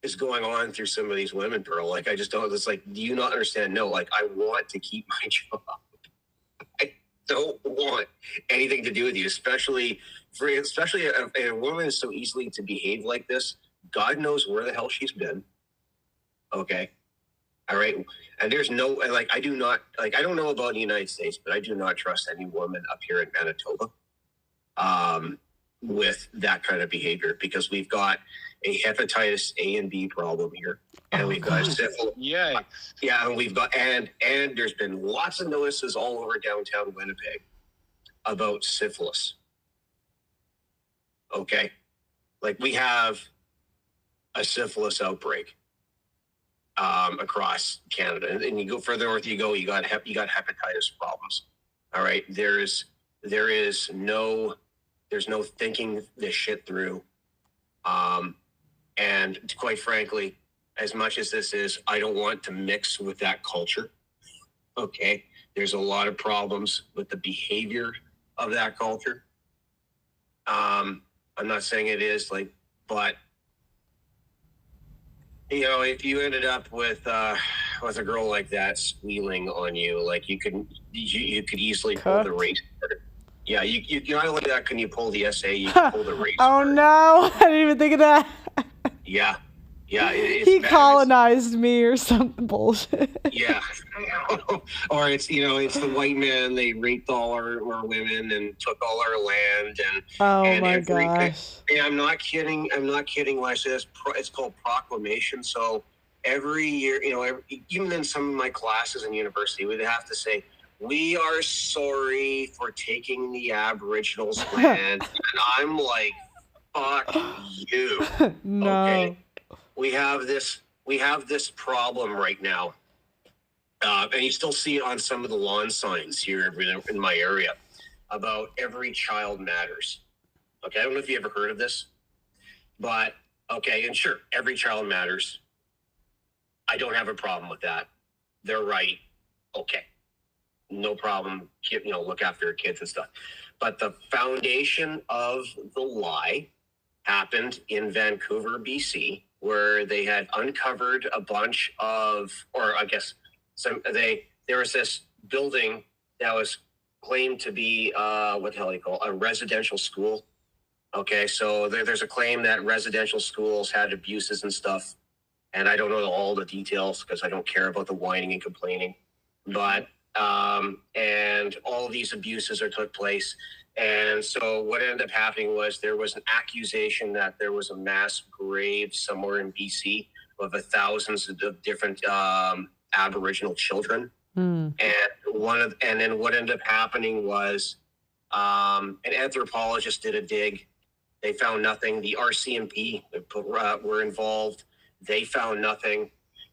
is going on through some of these women, Pearl. Like, I just don't. It's like, do you not understand? No, like, I want to keep my job. I don't want anything to do with you, especially a woman is so easily to behave like this. God knows where the hell she's been. Okay, all right, and there's no like, I do not like. I don't know about the United States, but I do not trust any woman up here in Manitoba with that kind of behavior, because we've got a hepatitis A and B problem here, and we've got syphilis. Yeah, and we've got and there's been lots of notices all over downtown Winnipeg about syphilis. Okay, like, we have a syphilis outbreak across Canada, and you go further north, you got hepatitis problems. All right, there's no thinking this shit through. And quite frankly, as much as this is, I don't want to mix with that culture. Okay. There's a lot of problems with the behavior of that culture. I'm not saying it is, like, but you know, if you ended up with with a girl like that squealing on you, like you could easily pull the race. Yeah, you not only that can you pull the SA, you can pull the race. Oh no, I didn't even think of that. Yeah, it's He bad. colonized me or something bullshit. Yeah, or it's it's the white man. They raped all our women and took all our land and My gosh. And I'm not kidding. When I say this, it's called proclamation. So every year, even in some of my classes in university, we'd have to say, "We are sorry for taking the Aboriginals' land," and I'm like, "Fuck you." No. Okay, we have this problem right now. And you still see it on some of the lawn signs here in my area about every child matters. Okay, I don't know if you ever heard of this, but okay, and sure, every child matters. I don't have a problem with that. They're right. Okay, no problem. Look after your kids and stuff. But the foundation of the lie happened in Vancouver, BC, where they had uncovered a bunch of, or I guess, there was this building that was claimed to be what the hell do you call it? A residential school. Okay, so there's a claim that residential schools had abuses and stuff, and I don't know all the details because I don't care about the whining and complaining. But and all these abuses took place, and so what ended up happening was there was an accusation that there was a mass grave somewhere in BC of thousands of different Aboriginal children. And then what ended up happening was an anthropologist did a dig. They found nothing. The RCMP were involved. They found nothing.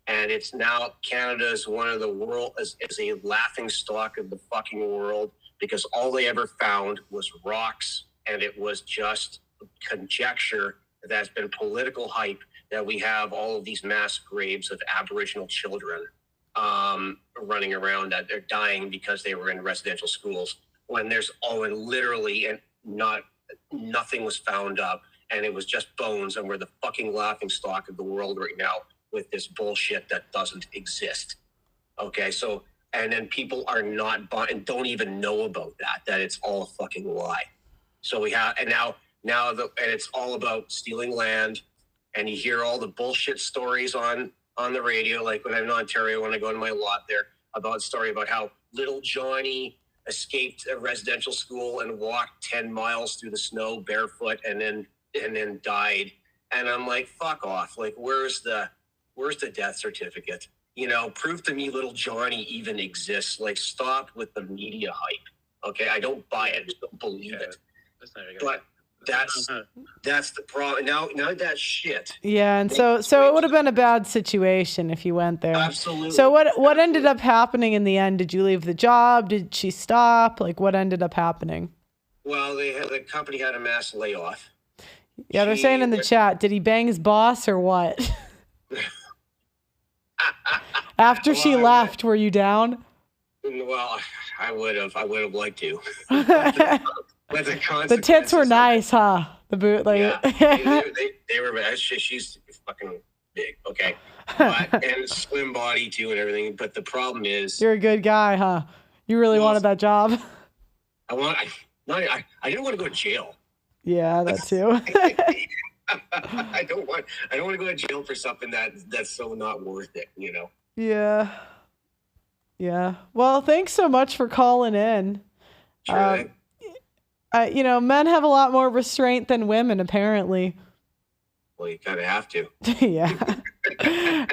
And it's now Canada is one of the world is a laughing stock of the fucking world because all they ever found was rocks, and it was just conjecture that's been political hype that we have all of these mass graves of Aboriginal children running around that they're dying because they were in residential schools when literally and nothing was found up, and it was just bones, and we're the fucking laughing stock of the world right now with this bullshit that doesn't exist. Okay, so and then people are not and don't even know about that it's all a fucking lie. So we have and and it's all about stealing land, and you hear all the bullshit stories on the radio, like when I'm in Ontario, when I go to my lot there, about a story about how little Johnny escaped a residential school and walked 10 miles through the snow barefoot and then died. And I'm like, fuck off. Like, where's the death certificate? Prove to me little Johnny even exists. Like, stop with the media hype. Okay, I don't buy it. I just don't believe it. But that's the problem. Now that shit. Yeah, and so it would have been a bad situation if you went there. Absolutely. So what ended up happening in the end? Did you leave the job? Did she stop? Like, what ended up happening? Well, the company had a mass layoff. Yeah, they're saying in the chat, did he bang his boss or what? After she left, were you down? Well, I would have liked to. The tits were nice, huh? The boot, like yeah, they were. She's fucking big, okay, and slim body too, and everything. But the problem is, you're a good guy, huh? You really wanted that job. I didn't want to go to jail. Yeah, that too. I don't want to go to jail for something that's so not worth it, Yeah. Well, thanks so much for calling in. Sure. Men have a lot more restraint than women, apparently. Well, you kind of have to. Yeah.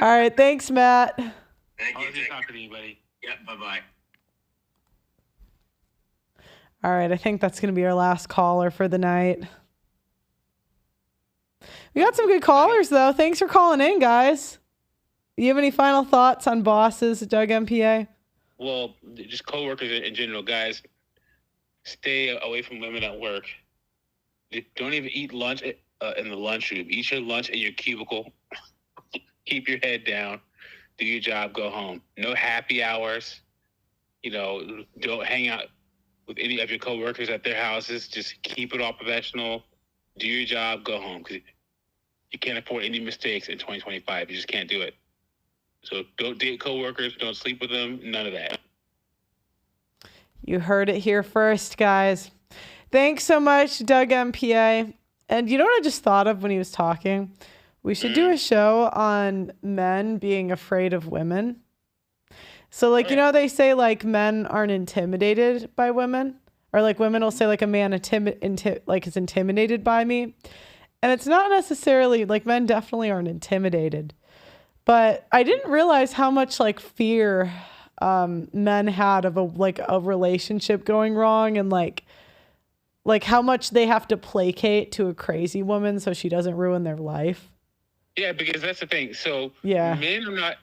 All right. Thanks, Matt. Thank you. Talking to you, buddy. Yeah. Bye-bye. All right. I think that's going to be our last caller for the night. We got some good callers, though. Thanks for calling in, guys. You have any final thoughts on bosses, Doug MPA? Well, just coworkers in general, guys. Stay away from women at work. Don't even eat lunch in the lunchroom. Eat your lunch in your cubicle. Keep your head down. Do your job. Go home. No happy hours. Don't hang out with any of your coworkers at their houses. Just keep it all professional. Do your job. Go home. Because you can't afford any mistakes in 2025. You just can't do it. So don't date coworkers, don't sleep with them, none of that. You heard it here first, guys. Thanks so much, Doug MPA. And you know what I just thought of when he was talking? We should do a show on men being afraid of women. So, like, you know, they say, like, men aren't intimidated by women. Or, like, women will say, like, a man is intimidated by me. And it's not necessarily, like, men definitely aren't intimidated. But I didn't realize how much, like, fear men had of a relationship going wrong, and like how much they have to placate to a crazy woman so she doesn't ruin their life. Yeah, because that's the thing. So men are not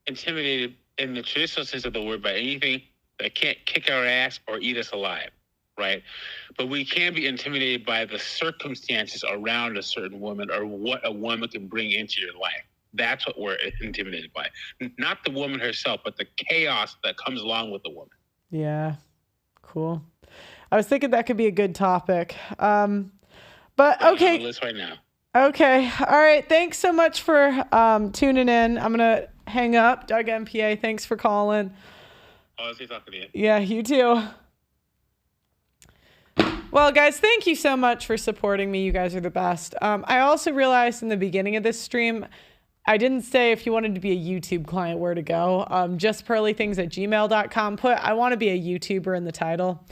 intimidated in the traditional sense of the word by anything that can't kick our ass or eat us alive, right? But we can be intimidated by the circumstances around a certain woman or what a woman can bring into your life. That's what we're intimidated by. Not the woman herself, but the chaos that comes along with the woman. Yeah. Cool. I was thinking that could be a good topic. But okay. On the list right now. Okay. All right. Thanks so much for tuning in. I'm going to hang up. Doug MPA, thanks for calling. Oh, I'll see talking to you. Yeah, you too. Well, guys, thank you so much for supporting me. You guys are the best. I also realized in the beginning of this stream, I didn't say if you wanted to be a YouTube client where to go. Just pearlythings@gmail.com. Put I want to be a YouTuber in the title.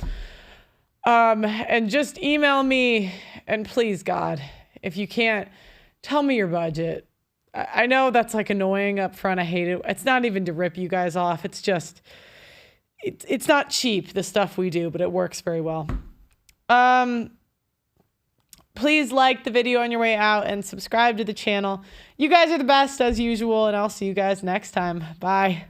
And just email me. And please, God, if you can't, tell me your budget. I know that's like annoying up front. I hate it. It's not even to rip you guys off. It's just, it's not cheap, the stuff we do, but it works very well. Please like the video on your way out and subscribe to the channel. You guys are the best as usual, and I'll see you guys next time. Bye.